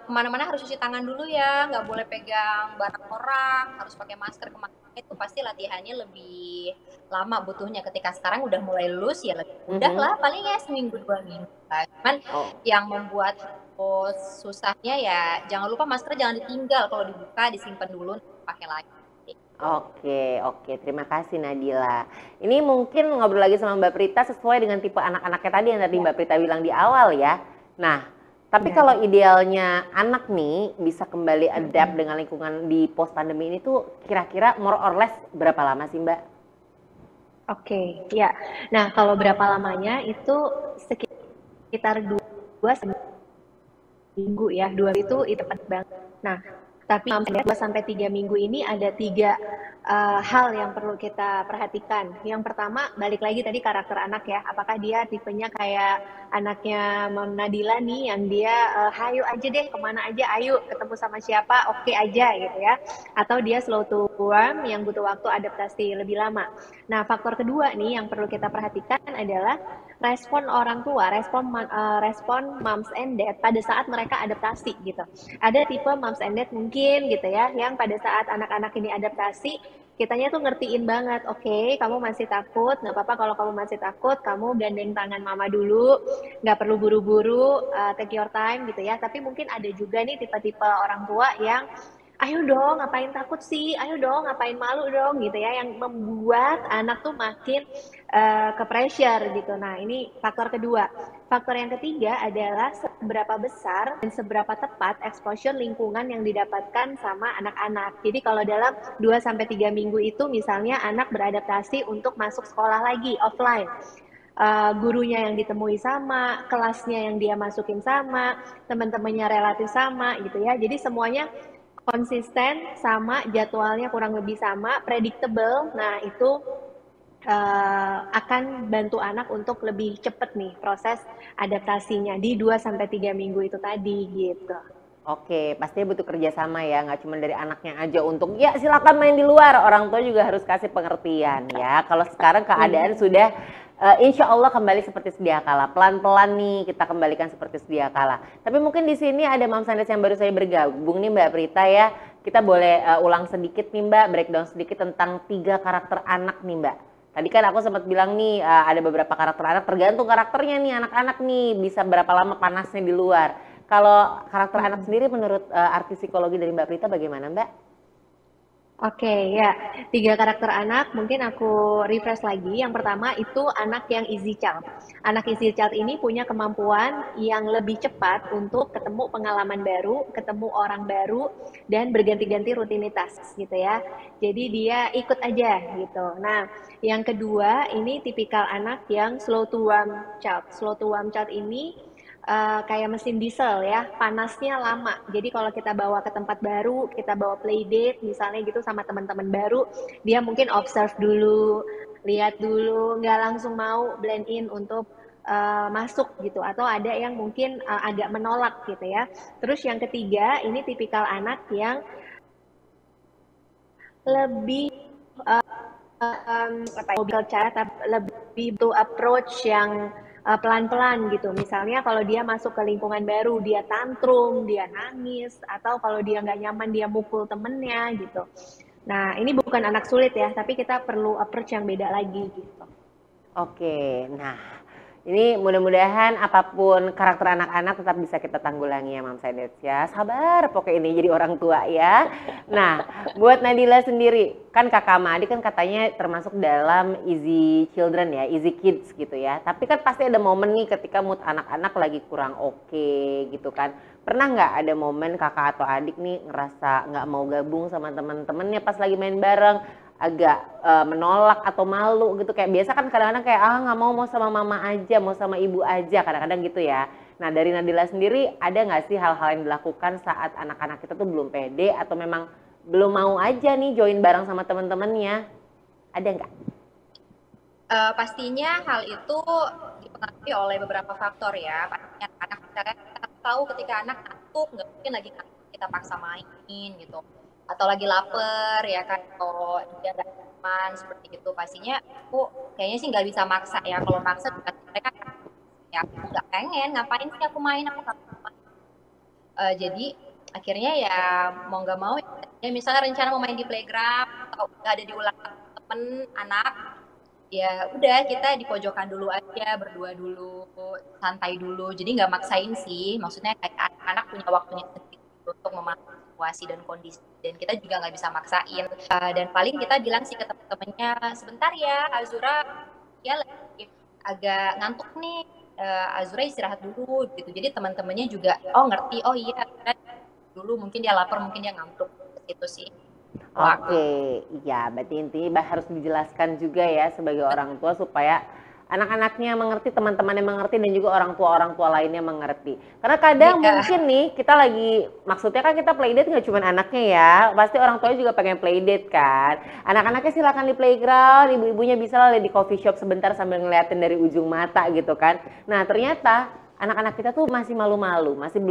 kemana-mana harus cuci tangan dulu ya, nggak boleh pegang barang orang, harus pakai masker kemana, itu pasti latihannya lebih lama butuhnya. Ketika sekarang udah mulai lulus ya lebih mudah lah, paling ya seminggu 2 minggu. Cuman yang membuat susahnya ya jangan lupa masker jangan ditinggal, kalau dibuka disimpan dulu, pakai lagi. Oke, terima kasih Nadila. Ini mungkin ngobrol lagi sama Mbak Prita sesuai dengan tipe anak-anaknya tadi yang tadi Mbak Prita bilang di awal ya. Nah, tapi kalau idealnya anak nih bisa kembali adapt dengan lingkungan di post pandemi ini tuh kira-kira more or less berapa lama sih Mbak? Oke, ya. Nah, kalau berapa lamanya itu sekitar 2 minggu ya. 2 itu tepat banget. Nah, tapi 2 sampai 3 minggu ini ada 3 hal yang perlu kita perhatikan. Yang pertama, balik lagi tadi karakter anak ya. Apakah dia tipenya kayak anaknya Mam Nadila nih, yang dia hayu aja deh, kemana aja, ayo ketemu sama siapa, oke aja gitu ya. Atau dia slow to warm, yang butuh waktu adaptasi lebih lama. Nah, faktor kedua nih yang perlu kita perhatikan adalah respon orang tua, respon moms and dad pada saat mereka adaptasi gitu. Ada tipe moms and dad mungkin gitu ya, yang pada saat anak-anak ini adaptasi, kitanya tuh ngertiin banget, oke, kamu masih takut, nggak apa-apa kalau kamu masih takut, kamu gandeng tangan mama dulu, nggak perlu buru-buru, take your time gitu ya. Tapi mungkin ada juga nih tipe-tipe orang tua yang ayo dong, ngapain takut sih? Ayo dong, ngapain malu dong gitu ya, yang membuat anak tuh makin ke pressure gitu. Nah, ini faktor kedua. Faktor yang ketiga adalah seberapa besar dan seberapa tepat exposure lingkungan yang didapatkan sama anak-anak. Jadi kalau dalam 2-3 minggu itu misalnya anak beradaptasi untuk masuk sekolah lagi offline. Gurunya yang ditemui sama, kelasnya yang dia masukin sama, teman-temannya relatif sama gitu ya. Jadi semuanya konsisten sama, jadwalnya kurang lebih sama, predictable. Nah, itu akan bantu anak untuk lebih cepat nih proses adaptasinya di 2-3 minggu itu tadi gitu. Oke, pastinya butuh kerjasama ya, nggak cuma dari anaknya aja untuk ya silakan main di luar, orang tua juga harus kasih pengertian ya. Kalau sekarang keadaan sudah insya Allah kembali seperti sedia kala, pelan-pelan nih kita kembalikan seperti sedia kala. Tapi mungkin di sini ada Mams and Dads yang baru saya bergabung nih Mbak Prita ya, kita boleh ulang sedikit nih Mbak, breakdown sedikit tentang 3 karakter anak nih Mbak. Tadi kan aku sempat bilang nih ada beberapa karakter anak, tergantung karakternya nih anak-anak nih bisa berapa lama panasnya di luar. Kalau karakter anak sendiri menurut arti psikologi dari Mbak Prita bagaimana Mbak? Oke, ya. 3 karakter anak, mungkin aku refresh lagi. Yang pertama itu anak yang easy child. Anak easy child ini punya kemampuan yang lebih cepat untuk ketemu pengalaman baru, ketemu orang baru, dan berganti-ganti rutinitas gitu ya. Jadi dia ikut aja gitu. Nah, yang kedua ini tipikal anak yang slow to warm child. Slow to warm child ini kayak mesin diesel ya, panasnya lama. Jadi kalau kita bawa ke tempat baru, kita bawa playdate misalnya gitu sama teman-teman baru, dia mungkin observe dulu, lihat dulu, nggak langsung mau blend in untuk masuk gitu. Atau ada yang mungkin agak menolak gitu ya. Terus yang ketiga, ini tipikal anak yang lebih apa ya, mobil cara lebih to approach yang pelan-pelan gitu. Misalnya kalau dia masuk ke lingkungan baru, dia tantrum, dia nangis, atau kalau dia nggak nyaman dia mukul temennya gitu. Nah, ini bukan anak sulit ya, tapi kita perlu approach yang beda lagi gitu. Oke, nah ini mudah-mudahan apapun karakter anak-anak tetap bisa kita tanggulangi ya Mams and Dads ya. Sabar pokoknya ini jadi orang tua ya. Nah, buat Nadila sendiri, kan kakak sama adik kan katanya termasuk dalam easy children ya, easy kids gitu ya. Tapi kan pasti ada momen nih ketika mood anak-anak lagi kurang oke gitu kan. Pernah nggak ada momen kakak atau adik nih ngerasa nggak mau gabung sama teman-temannya pas lagi main bareng? Agak menolak atau malu gitu, kayak biasa kan kadang-kadang kayak nggak mau sama mama aja, mau sama ibu aja, kadang-kadang gitu ya. Nah dari Nadila sendiri ada nggak sih hal-hal yang dilakukan saat anak-anak kita tuh belum pede atau memang belum mau aja nih join bareng sama teman-temannya, ada nggak? Pastinya hal itu dipengaruhi oleh beberapa faktor ya. Pastinya anak misalnya kita tahu ketika anak ngantuk, nggak mungkin lagi ngantuk kita paksa main gitu. Atau lagi lapar ya kan, kalau dia nggak nyaman seperti itu, pastinya aku kayaknya sih nggak bisa maksa ya. Kalau maksa mereka ya aku nggak pengen, ngapain sih aku main, aku nggak main. Jadi akhirnya ya mau nggak mau ya, misalnya rencana mau main di playground atau nggak ada di ulang temen anak, ya udah kita di pojokan dulu aja, berdua dulu, santai dulu. Jadi nggak maksain sih, maksudnya kayak anak-anak punya waktunya sendiri untuk memahami situasi dan kondisi, dan kita juga nggak bisa maksain. Dan paling kita bilang sih ke teman-temannya, sebentar ya Azura ya lagi agak ngantuk nih, Azura istirahat dulu gitu. Jadi teman-temannya juga ngerti, oh iya dulu, mungkin dia lapar, mungkin dia ngantuk, itu sih. Oke, iya berarti intinya harus dijelaskan juga ya sebagai orang tua supaya anak-anaknya mengerti, teman-temannya mengerti, dan juga orang tua lainnya mengerti. Karena kadang mungkin nih kita lagi, maksudnya kan kita playdate nggak cuma anaknya ya, pasti orang tuanya juga pengen playdate kan. Anak-anaknya silakan di playground, ibu-ibunya bisa lah di coffee shop sebentar sambil ngeliatin dari ujung mata gitu kan. Nah ternyata anak-anak kita tuh masih malu-malu, masih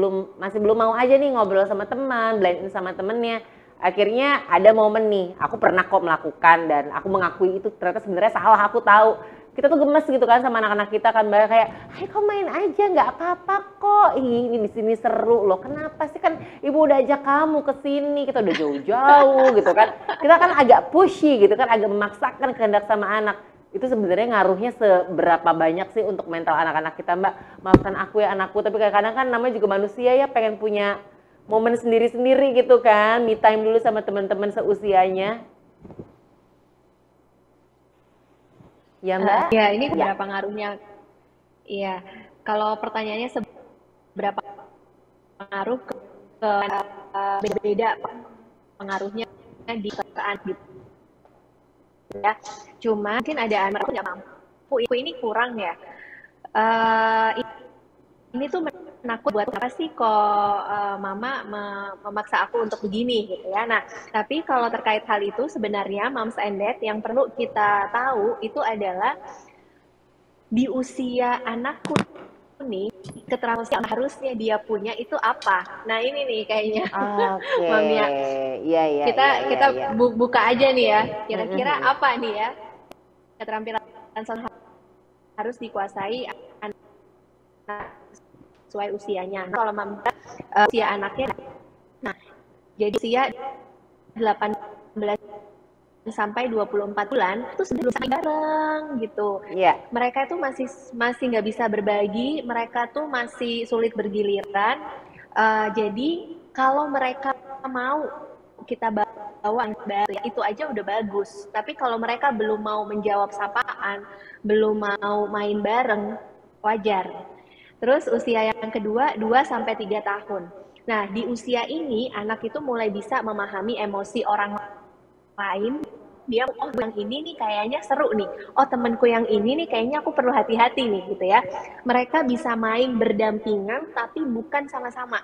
belum mau aja nih ngobrol sama teman, blend in sama temennya. Akhirnya ada momen nih, aku pernah kok melakukan dan aku mengakui itu ternyata sebenarnya salah, aku tahu. Kita tuh gemes gitu kan sama anak-anak kita kan, kayak, "Hai, kau main aja, nggak apa-apa kok. Ini di sini seru loh. Kenapa sih, kan ibu udah ajak kamu ke sini, kita udah jauh-jauh gitu kan." Kita kan agak pushy gitu kan, agak memaksakan kehendak sama anak. Itu sebenarnya ngaruhnya seberapa banyak sih untuk mental anak-anak kita, Mbak? Maafkan aku ya anakku, tapi kadang-kadang kan namanya juga manusia ya, pengen punya momen sendiri-sendiri gitu kan, me time dulu sama teman-teman seusianya. Ya Mbak? Ya ini berapa pengaruhnya? Iya, kalau pertanyaannya seberapa pengaruh ke beda-beda pengaruhnya di keadaan gitu ya. Cuma mungkin ada anak nggak mampu, ini kurang ya. Ini tuh menakut, buat apa sih kok mama memaksa aku untuk begini gitu ya. Nah, tapi kalau terkait hal itu sebenarnya Moms and Dad yang perlu kita tahu itu adalah di usia anakku nih, keterampilan yang harusnya dia punya itu apa. Nah ini nih kayaknya Mamia, kita buka aja nih ya, kira-kira apa nih ya keterampilan harus dikuasai anak sesuai usianya. Nah, kalau usia anaknya, nah jadi usia 18 sampai 24 bulan itu sebelum bareng gitu. Yeah. Mereka itu masih nggak bisa berbagi, mereka tuh masih sulit bergiliran. Jadi kalau mereka mau kita bawa itu aja udah bagus. Tapi kalau mereka belum mau menjawab sapaan, belum mau main bareng, wajar. Terus usia yang kedua 2 sampai 3 tahun. Nah, di usia ini anak itu mulai bisa memahami emosi orang lain. Dia yang ini nih kayaknya seru nih. Oh, temenku yang ini nih kayaknya aku perlu hati-hati nih gitu ya. Mereka bisa main berdampingan tapi bukan sama-sama.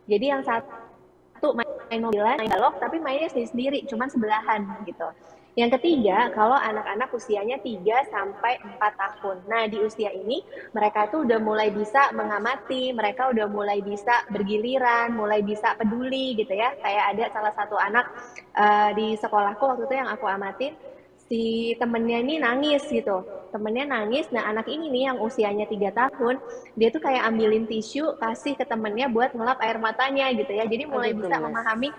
Jadi yang satu main mobilan, main balok tapi mainnya sendiri-sendiri, cuman sebelahan gitu. Yang ketiga, kalau anak-anak usianya 3 sampai 4 tahun. Nah, di usia ini mereka tuh udah mulai bisa mengamati, mereka udah mulai bisa bergiliran, mulai bisa peduli gitu ya. Kayak ada salah satu anak di sekolahku waktu itu yang aku amatin, si temennya ini nangis gitu. Temennya nangis, nah anak ini nih yang usianya 3 tahun, dia tuh kayak ambilin tisu, kasih ke temennya buat ngelap air matanya gitu ya. Jadi mulai Aduh bisa gemes. memahami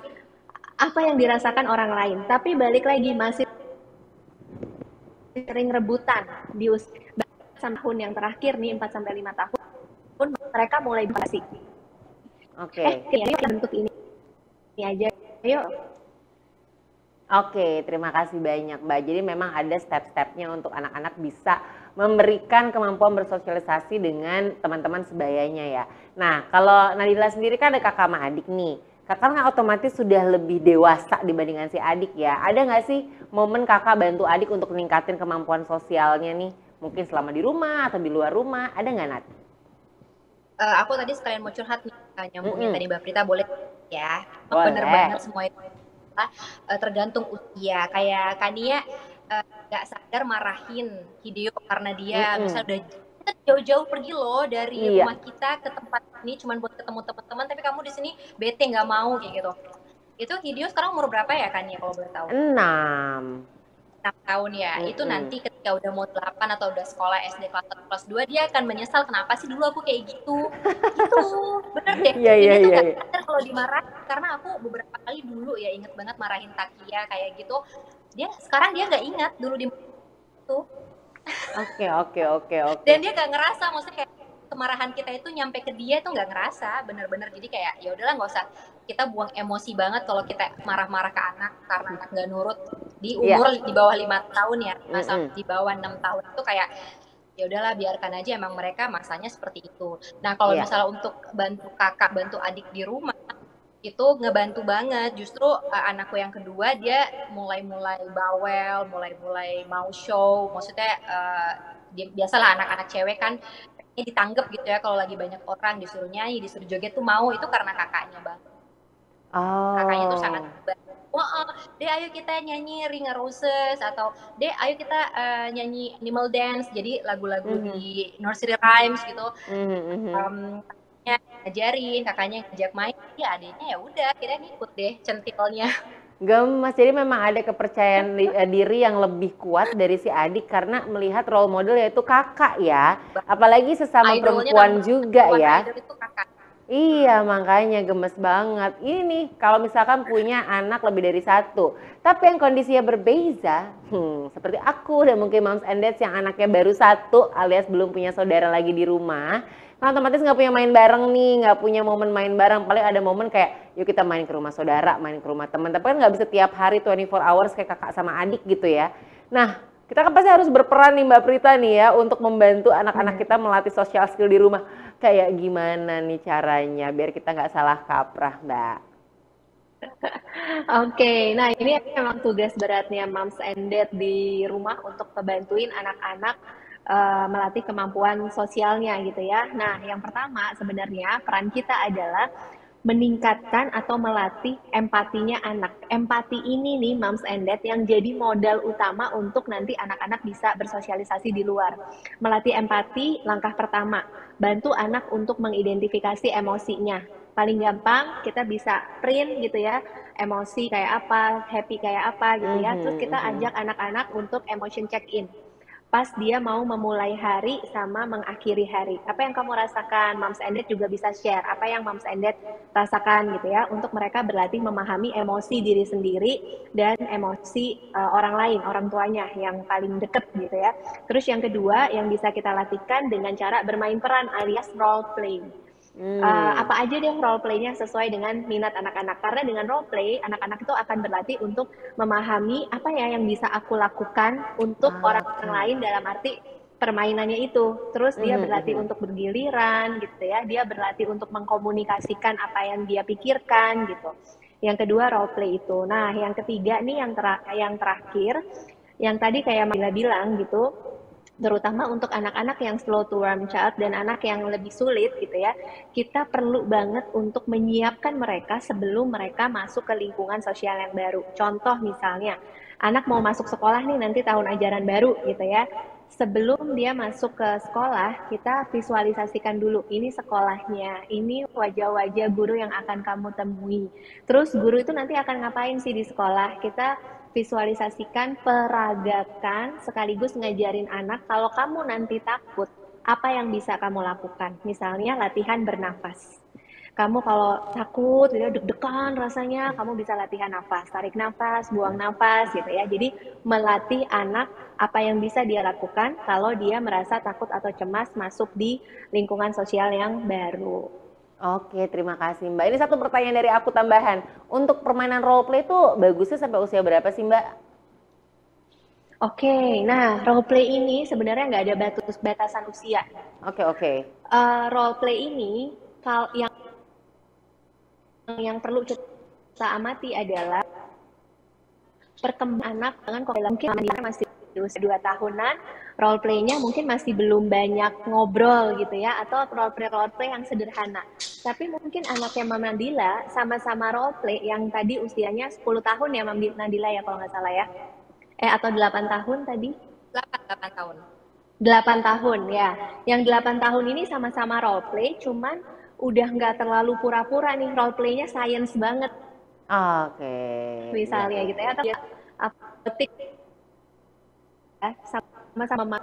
apa yang dirasakan orang lain. Tapi balik lagi masih sering rebutan di usia tahun yang terakhir nih 4 sampai 5 tahun mereka mulai basi. Oke. Kayaknya bentuk ini aja. Ayo. Oke, terima kasih banyak Mbak. Jadi memang ada step-stepnya untuk anak-anak bisa memberikan kemampuan bersosialisasi dengan teman-teman sebayanya ya. Nah, kalau Nadila sendiri kan ada kakak sama adik nih. Kakak kan otomatis sudah lebih dewasa dibandingkan si adik ya. Ada nggak sih momen kakak bantu adik untuk meningkatin kemampuan sosialnya nih? Mungkin selama di rumah atau di luar rumah, ada nggak Nat? Aku tadi sekalian mau curhat nih, nyambungin tadi Mbak Prita, boleh ya? Bener Boleh. banget semua itu. Tergantung usia. Kayak Kania nggak sadar marahin Hideo karena dia misalnya udah kita jauh-jauh pergi loh dari Iya. rumah kita ke tempat ini cuman buat ketemu teman-teman, tapi kamu di sini bete nggak mau kayak gitu. Itu Hideo sekarang umur berapa ya Kania kalau boleh tahu? 6. 6 tahun ya. Itu nanti ketika udah mau 8 atau udah sekolah SD kelas 1 kelas 2 dia akan menyesal kenapa sih dulu aku kayak gitu. Gitu. Bener deh. Iya, iya, Ini tuh iya. gak sadar kalau dimarahin karena aku beberapa kali dulu ya inget banget marahin Takia kayak gitu. Sekarang dia nggak ingat dulu di itu. Oke. Dan dia nggak ngerasa, maksudnya kayak kemarahan kita itu nyampe ke dia itu nggak ngerasa, bener-bener. Jadi kayak ya udahlah nggak usah kita buang emosi banget kalau kita marah-marah ke anak karena anak nggak nurut di umur di bawah 5 tahun ya, masa di bawah 6 tahun itu kayak ya udahlah biarkan aja, emang mereka masanya seperti itu. Nah kalau misalnya untuk bantu kakak bantu adik di rumah itu ngebantu banget. Justru anakku yang kedua dia mulai-mulai bawel, mulai-mulai mau show, maksudnya dia, biasalah anak-anak cewek kan ditanggap gitu ya kalau lagi banyak orang, disuruh nyanyi, disuruh joget tuh mau, itu karena kakaknya banget. Kakaknya tuh sangat Deh ayo kita nyanyi Ring of Roses, atau Deh ayo kita nyanyi Animal Dance, jadi lagu-lagu di nursery rhymes gitu. Ngajarin, kakaknya ngajak main, ya adiknya ya udah akhirnya ngikut deh centilnya. Gemes, jadi memang ada kepercayaan diri yang lebih kuat dari si adik karena melihat role model yaitu kakak ya. Apalagi sesama perempuan juga ya. Itu kakak. Iya, makanya gemes banget. Ini nih, kalau misalkan punya anak lebih dari satu, tapi yang kondisinya berbeda, seperti aku dan mungkin moms and dads yang anaknya baru satu alias belum punya saudara lagi di rumah, kan otomatis nggak punya main bareng nih, nggak punya momen main bareng. Paling ada momen kayak, yuk kita main ke rumah saudara, main ke rumah teman. Tapi kan nggak bisa tiap hari 24 hours kayak kakak sama adik gitu ya. Nah, kita kan pasti harus berperan nih Mbak Prita nih ya untuk membantu anak-anak kita melatih social skill di rumah. Kayak gimana nih caranya biar kita nggak salah kaprah Mbak? Oke, nah ini memang tugas beratnya moms and dad di rumah untuk ngebantuin anak-anak melatih kemampuan sosialnya gitu ya. Nah, yang pertama sebenarnya peran kita adalah meningkatkan atau melatih empatinya anak. Empati ini nih moms and dad yang jadi modal utama untuk nanti anak-anak bisa bersosialisasi di luar. Melatih empati langkah pertama, bantu anak untuk mengidentifikasi emosinya. Paling gampang kita bisa print gitu ya, emosi kayak apa, happy kayak apa gitu ya. Terus kita ajak anak-anak untuk emotion check-in. Pas dia mau memulai hari sama mengakhiri hari. Apa yang kamu rasakan? Moms and Dad juga bisa share apa yang Moms and Dad rasakan gitu ya, untuk mereka berlatih memahami emosi diri sendiri dan emosi orang lain, orang tuanya yang paling deket gitu ya. Terus yang kedua yang bisa kita latihkan dengan cara bermain peran alias role play. Apa aja deh role play-nya sesuai dengan minat anak-anak. Karena dengan role play, anak-anak itu akan berlatih untuk memahami apa ya yang bisa aku lakukan untuk orang lain dalam arti permainannya itu. Terus dia berlatih untuk bergiliran gitu ya. Dia berlatih untuk mengkomunikasikan apa yang dia pikirkan gitu. Yang kedua role play itu. Nah, yang ketiga nih yang terakhir, yang tadi kayak Mila bilang gitu, terutama untuk anak-anak yang slow to warm child dan anak yang lebih sulit gitu ya, kita perlu banget untuk menyiapkan mereka sebelum mereka masuk ke lingkungan sosial yang baru. Contoh misalnya, anak mau masuk sekolah nih nanti tahun ajaran baru gitu ya. Sebelum dia masuk ke sekolah, kita visualisasikan dulu, ini sekolahnya, ini wajah-wajah guru yang akan kamu temui. Terus guru itu nanti akan ngapain sih di sekolah? Kita visualisasikan, peragakan, sekaligus ngajarin anak kalau kamu nanti takut, apa yang bisa kamu lakukan. Misalnya latihan bernafas. Kamu kalau takut, gitu, deg-degan rasanya, kamu bisa latihan nafas, tarik nafas, buang nafas, gitu ya. Jadi melatih anak apa yang bisa dia lakukan kalau dia merasa takut atau cemas masuk di lingkungan sosial yang baru. Oke, terima kasih Mbak. Ini satu pertanyaan dari aku tambahan. Untuk permainan role play itu bagusnya sampai usia berapa sih Mbak? Oke, nah role play ini sebenarnya nggak ada batasan usia. Oke. Role play ini yang perlu kita amati adalah perkembangan anak dengan mungkin masih usia 2 tahunan, role play-nya mungkin masih belum banyak ngobrol gitu ya, atau role play yang sederhana. Tapi mungkin anaknya Mama Nadila sama-sama role play yang tadi usianya 10 tahun ya Mama Nadila ya kalau nggak salah ya. Atau 8 tahun tadi? 8 tahun. 8 tahun ya. Yang 8 tahun ini sama-sama role play, cuman udah nggak terlalu pura-pura nih, role play-nya science banget. Oke. Misalnya gitu ya, atau ketik ya, sama-sama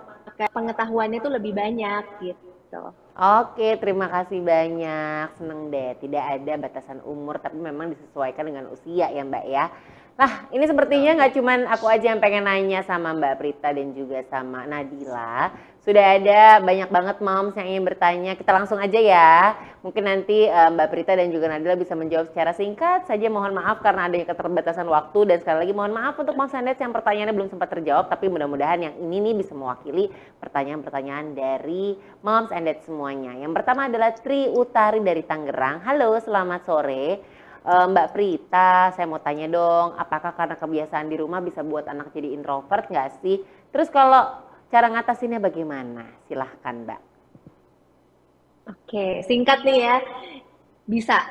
pengetahuannya tuh lebih banyak gitu. Oke, terima kasih banyak. Seneng deh, tidak ada batasan umur, tapi memang disesuaikan dengan usia ya Mbak ya. Nah, ini sepertinya nggak cuman aku aja yang pengen nanya sama Mbak Prita dan juga sama Nadila. Sudah ada banyak banget moms yang ingin bertanya. Kita langsung aja ya. Mungkin nanti Mbak Prita dan juga Nadila bisa menjawab secara singkat saja. Mohon maaf karena adanya keterbatasan waktu. Dan sekali lagi mohon maaf untuk Moms and Dads yang pertanyaannya belum sempat terjawab. Tapi mudah-mudahan yang ini nih bisa mewakili pertanyaan-pertanyaan dari Moms and Dads semuanya. Yang pertama adalah Tri Utari dari Tangerang. Halo, selamat sore. Mbak Prita, saya mau tanya dong, apakah karena kebiasaan di rumah bisa buat anak jadi introvert nggak sih? Terus kalau cara ngatasinnya bagaimana? Silahkan Mbak. Oke, singkat nih ya. Bisa.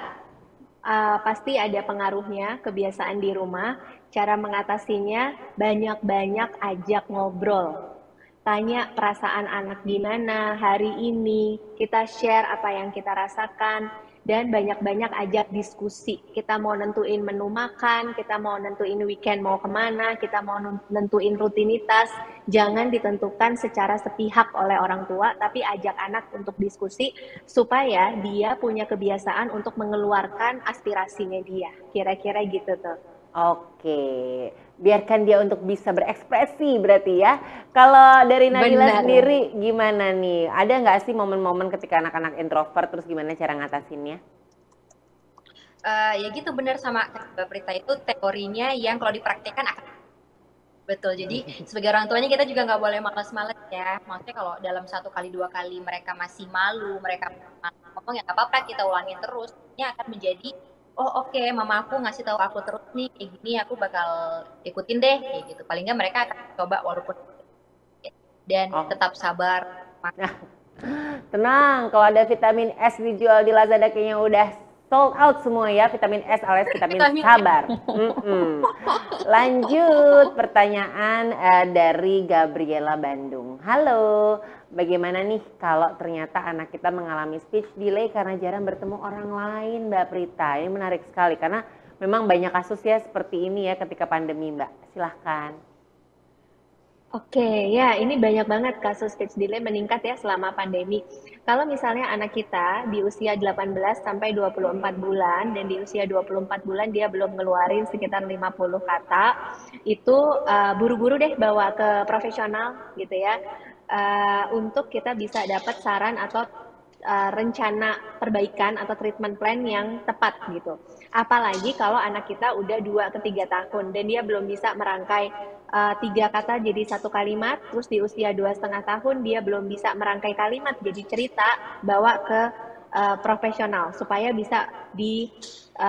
Pasti ada pengaruhnya kebiasaan di rumah. Cara mengatasinya banyak-banyak ajak ngobrol. Tanya perasaan anak gimana hari ini, kita share apa yang kita rasakan, dan banyak-banyak ajak diskusi. Kita mau nentuin menu makan, kita mau nentuin weekend mau kemana, kita mau nentuin rutinitas, jangan ditentukan secara sepihak oleh orang tua, tapi ajak anak untuk diskusi supaya dia punya kebiasaan untuk mengeluarkan aspirasinya dia. Kira-kira gitu tuh. Oke, biarkan dia untuk bisa berekspresi berarti ya. Kalau dari Nadila sendiri gimana nih? Ada nggak sih momen-momen ketika anak-anak introvert terus gimana cara ngatasinnya? Ya gitu benar sama Mbak Prita itu teorinya yang kalau dipraktekkan akan betul. Jadi sebagai orang tuanya kita juga nggak boleh males-males ya. Maksudnya kalau dalam 1 kali 2 kali mereka masih malu, mereka ngomong ya nggak apa-apa kita ulangin terus. Ini akan menjadi oh oke, mama aku ngasih tahu aku terus nih kayak gini, aku bakal ikutin deh kayak gitu. Paling nggak mereka akan coba walaupun dan tetap sabar. Tenang, kalau ada vitamin S dijual di Lazada kayaknya udah sold out semua ya, vitamin S alias vitamin sabar. Lanjut pertanyaan dari Gabriela Bandung. Halo, bagaimana nih kalau ternyata anak kita mengalami speech delay karena jarang bertemu orang lain, Mbak Prita? Ini menarik sekali karena memang banyak kasus ya seperti ini ya ketika pandemi, Mbak. Silahkan. Oke, ya ini banyak banget kasus speech delay meningkat ya selama pandemi. Kalau misalnya anak kita di usia 18 sampai 24 bulan dan di usia 24 bulan dia belum ngeluarin sekitar 50 kata, itu buru-buru deh bawa ke profesional gitu ya, untuk kita bisa dapat saran atau rencana perbaikan atau treatment plan yang tepat gitu. Apalagi kalau anak kita udah 2 ke 3 tahun dan dia belum bisa merangkai 3 kata jadi 1 kalimat, terus di usia 2,5 tahun dia belum bisa merangkai kalimat jadi cerita, bawa ke profesional supaya bisa disarankan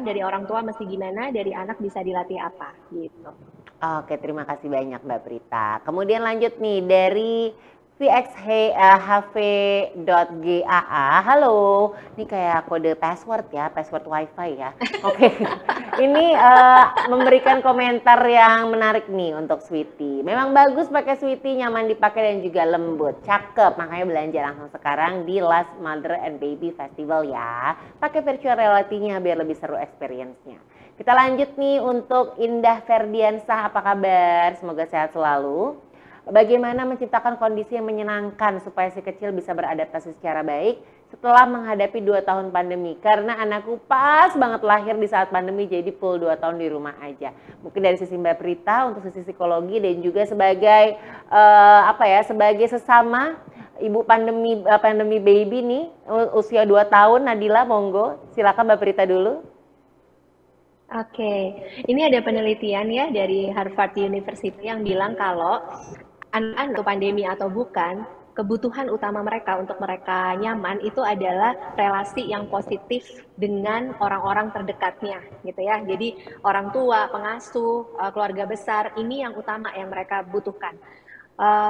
dari orang tua mesti gimana, dari anak bisa dilatih apa gitu. Oke, terima kasih banyak Mbak Prita. Kemudian lanjut nih dari CXHV.GAA. Halo, ini kayak kode password ya, password wifi ya. Oke, ini memberikan komentar yang menarik nih untuk Sweety. Memang bagus pakai Sweety, nyaman dipakai dan juga lembut, cakep. Makanya belanja langsung sekarang di Last Mother and Baby Festival ya. Pakai virtual reality-nya biar lebih seru experience-nya. Kita lanjut nih untuk Indah Ferdiansah, apa kabar? Semoga sehat selalu. Bagaimana menciptakan kondisi yang menyenangkan supaya si kecil bisa beradaptasi secara baik setelah menghadapi 2 tahun pandemi. Karena anakku pas banget lahir di saat pandemi, jadi full 2 tahun di rumah aja. Mungkin dari sisi Mbak Prita untuk sisi psikologi dan juga sebagai sebagai sesama ibu pandemi baby nih usia 2 tahun. Nadila, monggo silakan Mbak Prita dulu. Oke, ini ada penelitian ya dari Harvard University yang bilang kalau anak-anak pandemi atau bukan, kebutuhan utama mereka untuk mereka nyaman itu adalah relasi yang positif dengan orang-orang terdekatnya, gitu ya. Jadi orang tua, pengasuh, keluarga besar, ini yang utama yang mereka butuhkan.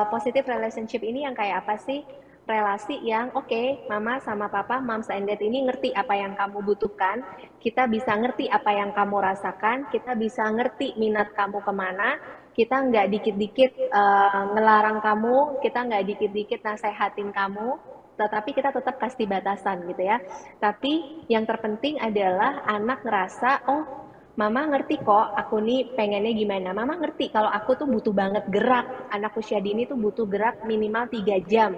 Positive relationship ini yang kayak apa sih? Relasi yang oke, mama sama papa, moms and dad ini ngerti apa yang kamu butuhkan, kita bisa ngerti apa yang kamu rasakan, kita bisa ngerti minat kamu kemana, kita nggak dikit-dikit ngelarang kamu, kita nggak dikit-dikit nasehatin kamu, tetapi kita tetap kasih batasan gitu ya. Tapi yang terpenting adalah anak ngerasa, oh mama ngerti kok, aku nih pengennya gimana. Mama ngerti kalau aku tuh butuh banget gerak, anak usia dini tuh butuh gerak minimal 3 jam.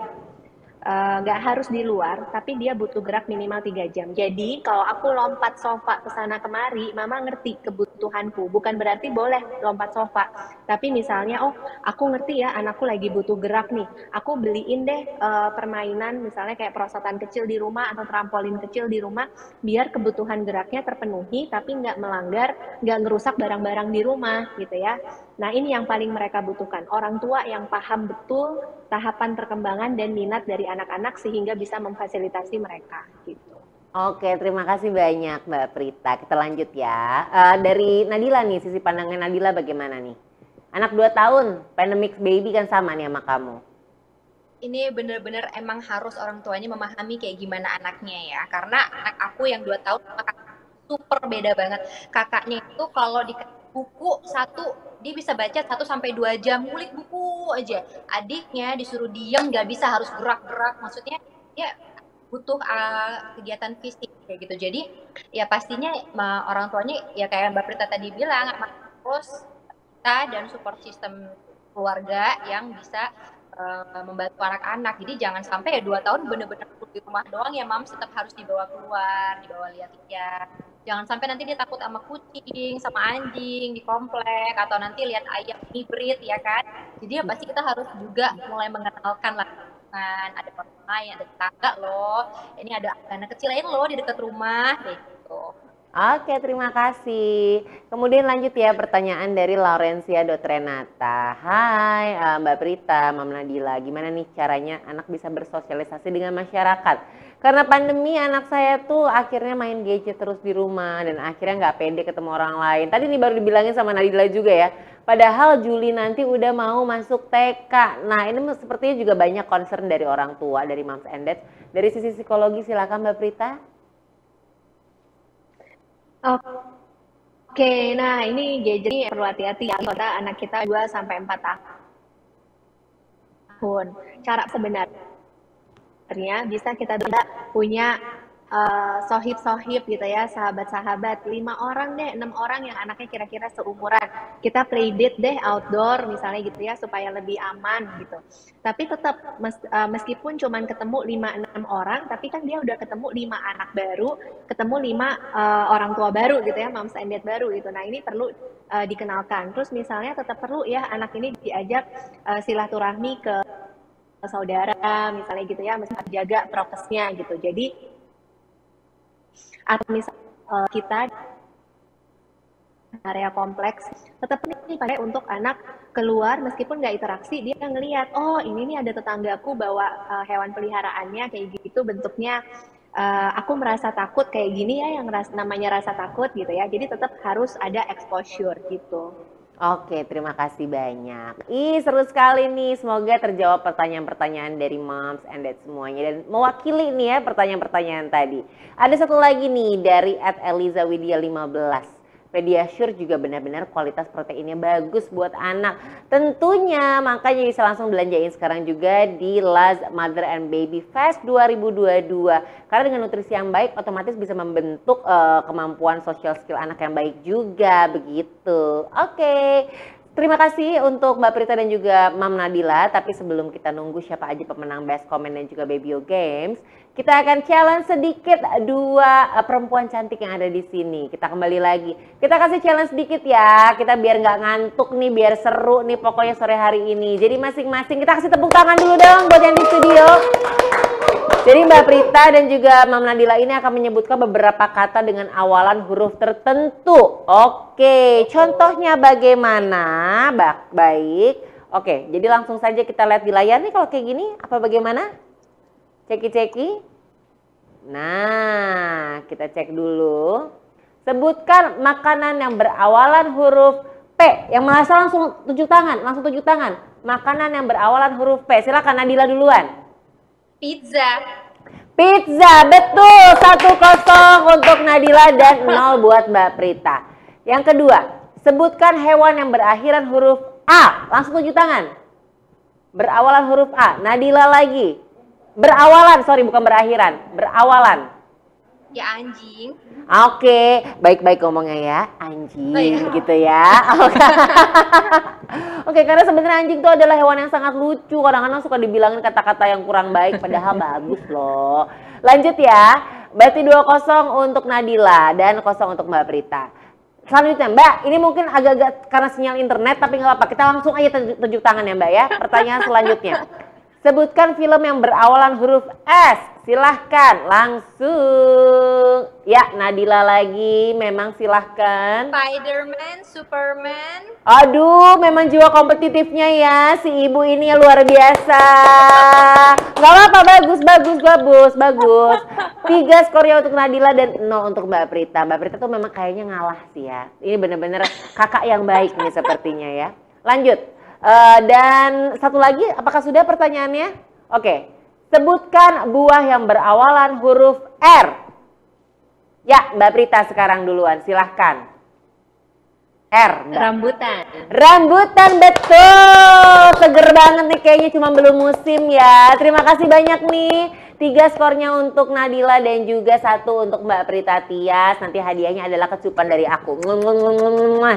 Nggak harus di luar, tapi dia butuh gerak minimal 3 jam. Jadi kalau aku lompat sofa ke sana kemari, mama ngerti kebutuhanku. Bukan berarti boleh lompat sofa. Tapi misalnya, oh aku ngerti ya anakku lagi butuh gerak nih. Aku beliin deh permainan misalnya kayak perosotan kecil di rumah atau trampolin kecil di rumah, biar kebutuhan geraknya terpenuhi, tapi nggak melanggar, nggak ngerusak barang-barang di rumah gitu ya. Nah ini yang paling mereka butuhkan. Orang tua yang paham betul tahapan perkembangan dan minat dari anak-anak sehingga bisa memfasilitasi mereka gitu. Oke, terima kasih banyak Mbak Prita. Kita lanjut ya. Dari Nadila nih, sisi pandangnya Nadila bagaimana nih? Anak 2 tahun, pandemic baby kan sama nih sama kamu. Ini bener-bener emang harus orang tuanya memahami kayak gimana anaknya ya. Karena anak aku yang 2 tahun sama kakak super beda banget. Kakaknya itu kalau di buku satu dia bisa baca 1 sampai 2 jam ngulik buku aja. Adiknya disuruh diem nggak bisa, harus gerak-gerak. Maksudnya dia butuh kegiatan fisik kayak gitu. Jadi ya pastinya orang tuanya ya kayak Mbak Prita tadi bilang terus kita dan support system keluarga yang bisa membantu anak-anak. Jadi jangan sampai ya 2 tahun bener-bener di rumah doang ya, Mams, tetap harus dibawa keluar, dibawa lihat-lihat. Jangan sampai nanti dia takut sama kucing, sama anjing di komplek, atau nanti lihat ayam hibrid ya kan. Jadi ya pasti kita harus juga mulai mengenalkan lah, ada orang lain, ada tetangga loh, ini ada anak kecil lain loh di dekat rumah, kayak gitu. Oke, terima kasih. Kemudian lanjut ya pertanyaan dari Laurencia.Renata. Hai Mbak Prita, Mam Nadila, gimana nih caranya anak bisa bersosialisasi dengan masyarakat? Karena pandemi anak saya tuh akhirnya main gadget terus di rumah dan akhirnya nggak pede ketemu orang lain. Tadi nih baru dibilangin sama Nadila juga ya. Padahal Juli nanti udah mau masuk TK. Nah ini sepertinya juga banyak concern dari orang tua, dari moms and dads. Dari sisi psikologi silakan Mbak Prita. Oke, nah ini gadget ini perlu hati-hati ya. Anak kita 2 sampai 4 tahun. Cara sebenarnya bisa kita punya sohib-sohib gitu ya, sahabat-sahabat, 5 orang deh, 6 orang yang anaknya kira-kira seumuran. Kita play date deh outdoor misalnya gitu ya, supaya lebih aman gitu. Tapi tetap meskipun cuman ketemu 5-6 orang, tapi kan dia udah ketemu 5 anak baru, ketemu 5 orang tua baru gitu ya, moms and dad baru gitu. Nah ini perlu dikenalkan. Terus misalnya tetap perlu ya anak ini diajak silaturahmi ke saudara misalnya gitu ya, mesti jaga prokesnya gitu. Jadi atau misalnya kita area kompleks tetap nih pakai untuk anak keluar meskipun nggak interaksi, dia ngelihat oh ini nih ada tetanggaku bawa hewan peliharaannya kayak gitu bentuknya, aku merasa takut kayak gini ya, yang namanya rasa takut gitu ya. Jadi tetap harus ada exposure gitu. Oke, terima kasih banyak. Ih, seru sekali nih. Semoga terjawab pertanyaan-pertanyaan dari moms and dad semuanya. Dan mewakili nih ya pertanyaan-pertanyaan tadi. Ada satu lagi nih dari @elizawidya15. Pediasure juga benar-benar kualitas proteinnya bagus buat anak. Tentunya makanya bisa langsung belanjain sekarang juga di Laz Mother and Baby Fest 2022. Karena dengan nutrisi yang baik otomatis bisa membentuk kemampuan social skill anak yang baik juga begitu. Oke. Terima kasih untuk Mbak Prita dan juga Mam Nadila. Tapi sebelum kita nunggu siapa aja pemenang Best Comment dan juga Babyo Games, kita akan challenge sedikit dua perempuan cantik yang ada di sini. Kita kembali lagi. Kita kasih challenge sedikit ya. Kita biar nggak ngantuk nih, biar seru nih pokoknya sore hari ini. Jadi masing-masing kita kasih tepuk tangan dulu dong buat yang di studio. Jadi Mbak Prita dan juga Mam Nadila ini akan menyebutkan beberapa kata dengan awalan huruf tertentu. Oke, contohnya bagaimana? Baik. Oke, jadi langsung saja kita lihat di layar nih kalau kayak gini. Apa bagaimana? Ceki-ceki. Nah, kita cek dulu. Sebutkan makanan yang berawalan huruf P. Yang merasa langsung tunjuk tangan. Makanan yang berawalan huruf P. Silakan Nadila duluan. Pizza, betul. 1-0 untuk Nadila dan 0 buat Mbak Prita. Yang kedua, sebutkan hewan yang berakhiran huruf A. Langsung tunjuk tangan. Berawalan huruf A. Nadila lagi. Berawalan, sorry bukan berakhiran. Berawalan. ya anjing. Oke, baik-baik ngomongnya ya, anjing gitu ya. Oke, karena sebenarnya anjing itu adalah hewan yang sangat lucu. Kadang-kadang suka dibilangin kata-kata yang kurang baik, padahal bagus loh. Lanjut ya, berarti 2-0 untuk Nadila dan 0 untuk Mbak Prita. Selanjutnya Mbak, ini mungkin agak-agak karena sinyal internet tapi nggak apa-apa. Kita langsung aja tunjuk tangan ya Mbak ya. Pertanyaan selanjutnya. Sebutkan film yang berawalan huruf S. Silahkan langsung. Ya, Nadila lagi. Memang silahkan. Spider-Man, Superman. Aduh, memang jiwa kompetitifnya ya. Si ibu ini ya luar biasa. Gak apa-apa, bagus. 3 skornya untuk Nadila dan 0 untuk Mbak Prita. Mbak Prita tuh memang kayaknya ngalah sih ya. Ini bener-bener kakak yang baik nih sepertinya ya. Lanjut. Dan satu lagi, apakah sudah pertanyaannya? Oke. Sebutkan buah yang berawalan huruf R. Ya, Mbak Prita sekarang duluan, silahkan. R, Mbak. Rambutan, betul. Seger banget nih kayaknya, cuma belum musim ya. Terima kasih banyak nih. 3 skornya untuk Nadila dan juga 1 untuk Mbak Prita Tias. Nanti hadiahnya adalah kecupan dari aku.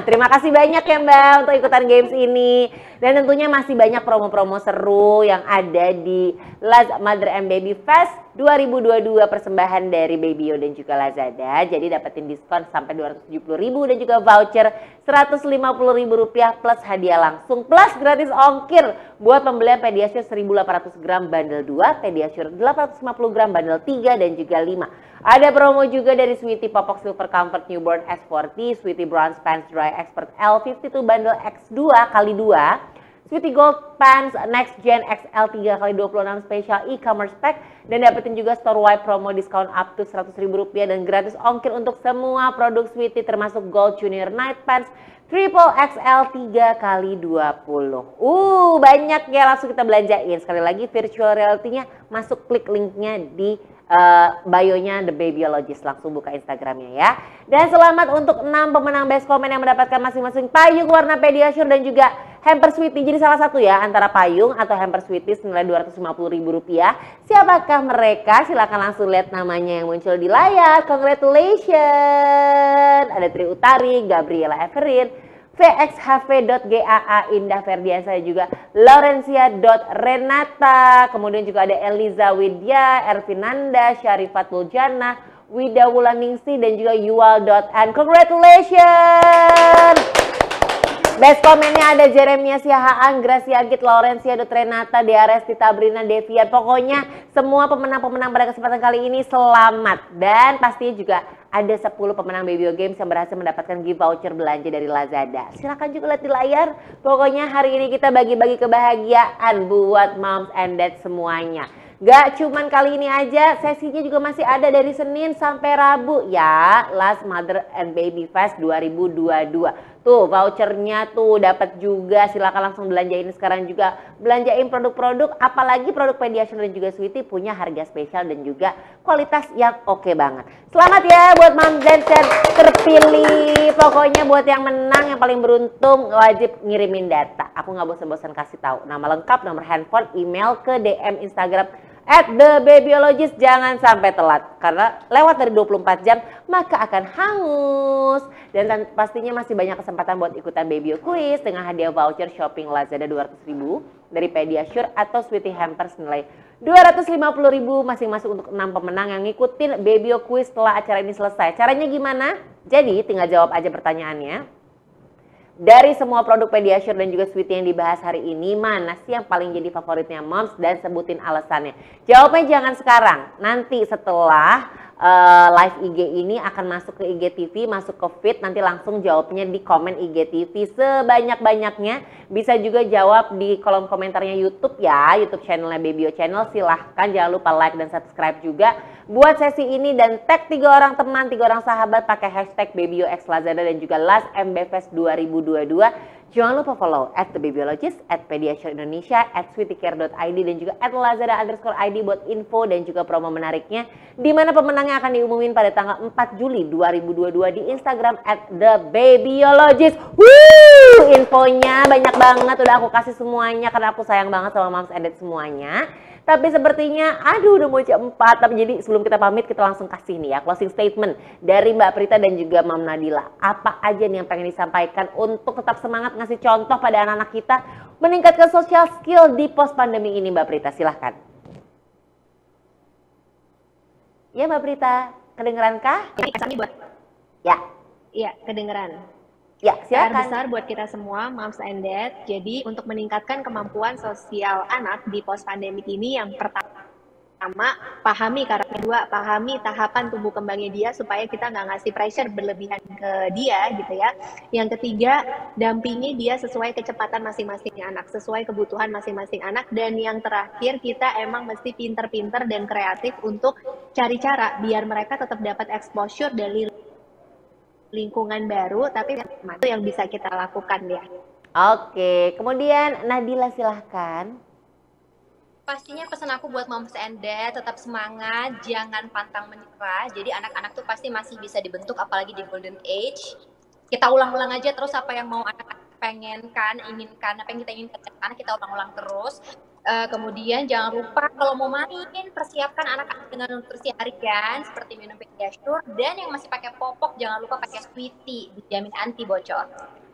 Terima kasih banyak ya Mbak untuk ikutan games ini. Dan tentunya masih banyak promo-promo seru yang ada di Laz Mother and Baby Fest 2022 persembahan dari Babyo dan juga Lazada. Jadi dapetin diskon sampai 270.000 dan juga voucher Rp150.000 plus hadiah langsung plus gratis ongkir buat pembelian Pediasure 1800 gram bundle 2, Pediasure 850 gram bundle 3 dan juga 5. Ada promo juga dari Sweetie Popok Silver Comfort Newborn S40, Sweetie Brown Pants Dry Expert L52 bundle X2 kali 2. Sweetie Gold Pants Next Gen XL 3x26 Special e-commerce pack dan dapetin juga store wide promo diskon up to Rp100.000 dan gratis ongkir untuk semua produk Sweetie termasuk Gold Junior Night Pants Triple XL 3x20. Banyak ya, langsung kita belanjain. Sekali lagi virtual reality-nya masuk klik linknya di bio-nya The Babyologist, langsung buka Instagramnya ya. Dan selamat untuk 6 pemenang best comment yang mendapatkan masing-masing payung warna Pediasure dan juga hamper Sweetie. Jadi salah satu ya antara payung atau hamper Sweetie senilai Rp250.000. Siapakah mereka? Silakan langsung lihat namanya yang muncul di layar. Congratulations. Ada Tri Utari, Gabriela Everin, VXHV.GAA Indah Ferdiansa dan juga Laurencia.Renata. Kemudian juga ada Eliza Widya, Ervinanda, Syarifat Muljana, Wida Wulaningsi dan juga Yuwal.N. Congratulations. Best komennya ada Jeremia Siahaan, Gracia Agit, Laurencia.Renata, DRS, Tita Brina, Devian. Pokoknya semua pemenang-pemenang pada kesempatan kali ini selamat. Dan pastinya juga ada 10 pemenang Babyo Games yang berhasil mendapatkan gift voucher belanja dari Lazada. Silahkan juga lihat di layar. Pokoknya hari ini kita bagi-bagi kebahagiaan buat moms and dad semuanya. Gak cuman kali ini aja, sesinya juga masih ada dari Senin sampai Rabu ya. Last Mother and Baby Fest 2022. Tuh vouchernya tuh dapat juga, silakan langsung belanjain sekarang juga. Belanjain produk-produk, apalagi produk Pediasure dan juga Sweety punya harga spesial dan juga kualitas yang oke banget. Selamat ya buat Moms dan Dad terpilih. Pokoknya buat yang menang, yang paling beruntung wajib ngirimin data. Aku nggak bosan-bosan kasih tahu nama lengkap, nomor handphone, email ke DM Instagram @thebabyologist. Jangan sampai telat karena lewat dari 24 jam maka akan hangus. Dan pastinya masih banyak kesempatan buat ikutan Babyo Quiz dengan hadiah voucher shopping Lazada 200.000 dari Pediasure atau Sweety Hampers nilai 250.000 masing-masing untuk 6 pemenang yang ngikutin Babyo Quiz setelah acara ini selesai. Caranya gimana? Jadi tinggal jawab aja pertanyaannya. Dari semua produk Pediasure dan juga Sweety yang dibahas hari ini, mana sih yang paling jadi favoritnya Moms dan sebutin alasannya. Jawabnya jangan sekarang, nanti setelah live IG ini akan masuk ke IGTV, masuk ke feed, nanti langsung jawabnya di komen IGTV sebanyak-banyaknya. Bisa juga jawab di kolom komentarnya YouTube ya, YouTube channelnya Babyo Channel. Silahkan jangan lupa like dan subscribe juga buat sesi ini dan tag 3 orang teman, 3 orang sahabat pakai hashtag BabyoXLazada dan juga Last MBFest 2022. Jangan lupa follow @thebabyologist, @pediasure Indonesia, @sweetycare.id dan juga @lazada_id buat info dan juga promo menariknya. Di mana pemenangnya akan diumumin pada tanggal 4 Juli 2022 di Instagram @thebabyologist. Infonya banyak banget udah aku kasih semuanya karena aku sayang banget sama Moms and Dad semuanya. Tapi sepertinya, aduh udah mau jam 4. Tapi jadi sebelum kita pamit, kita langsung kasih nih ya closing statement dari Mbak Prita dan juga Mam Nadila. Apa aja nih yang pengen disampaikan untuk tetap semangat ngasih contoh pada anak-anak kita meningkatkan social skill di post pandemi ini, Mbak Prita, silahkan. Ya Mbak Prita, kedengeran kah? Ini buat Ya. Iya, kedengeran. Ya, PR silakan. besar buat kita semua, Moms and Dad. Jadi untuk meningkatkan kemampuan sosial anak di post pandemic ini, yang pertama pahami karakter, kedua pahami tahapan tumbuh kembangnya dia supaya kita nggak ngasih pressure berlebihan ke dia gitu ya. Yang ketiga, dampingi dia sesuai kecepatan masing-masing anak, sesuai kebutuhan masing-masing anak. Dan yang terakhir, kita emang mesti pinter-pinter dan kreatif untuk cari cara biar mereka tetap dapat exposure dari lingkungan baru, tapi itu yang bisa kita lakukan ya. Oke, kemudian Nadila silahkan. Pastinya pesan aku buat Moms and Dad, tetap semangat, jangan pantang menyerah. Jadi anak-anak tuh pasti masih bisa dibentuk, apalagi di golden age. Kita ulang-ulang aja terus apa yang mau anak-anak inginkan, apa yang kita inginkan anak, kita ulang-ulang terus. Kemudian jangan lupa kalau mau main, persiapkan anak-anak dengan nutrisi harian seperti minum Pediasure, dan yang masih pakai popok jangan lupa pakai Sweety, dijamin anti bocor.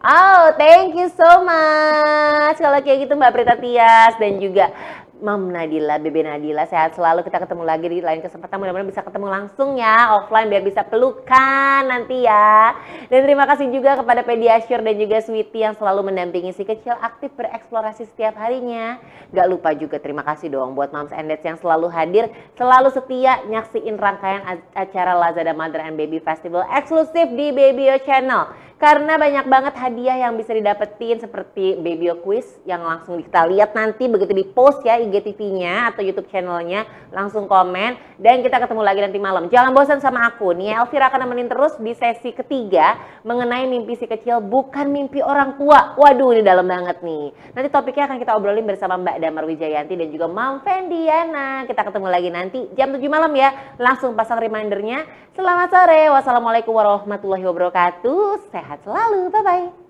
Oh, thank you so much. Kalau kayak gitu Mbak Prita Tias dan juga Mam Nadila, Bebe Nadila, sehat selalu. Kita ketemu lagi di lain kesempatan, mudah-mudahan bisa ketemu langsung ya, offline biar bisa pelukan nanti ya. Dan terima kasih juga kepada Pediasure dan juga Sweety yang selalu mendampingi si kecil aktif bereksplorasi setiap harinya. Gak lupa juga terima kasih dong buat Moms and Dads yang selalu hadir, selalu setia nyaksiin rangkaian acara Lazada Mother and Baby Festival eksklusif di Babyo Channel. Karena banyak banget hadiah yang bisa didapetin seperti Babyo Quiz yang langsung kita lihat nanti begitu di post ya IGTV-nya atau YouTube channelnya, langsung komen. Dan kita ketemu lagi nanti malam. Jangan bosan sama aku nih, Elvira akan nemenin terus di sesi ketiga mengenai mimpi si kecil bukan mimpi orang tua. Waduh, ini dalam banget nih. Nanti topiknya akan kita obrolin bersama Mbak Damar Wijayanti dan juga Mam Fendiana. Kita ketemu lagi nanti jam 7 malam ya. Langsung pasang remindernya. Selamat sore. Wassalamualaikum warahmatullahi wabarakatuh. Sehat selalu. Bye-bye.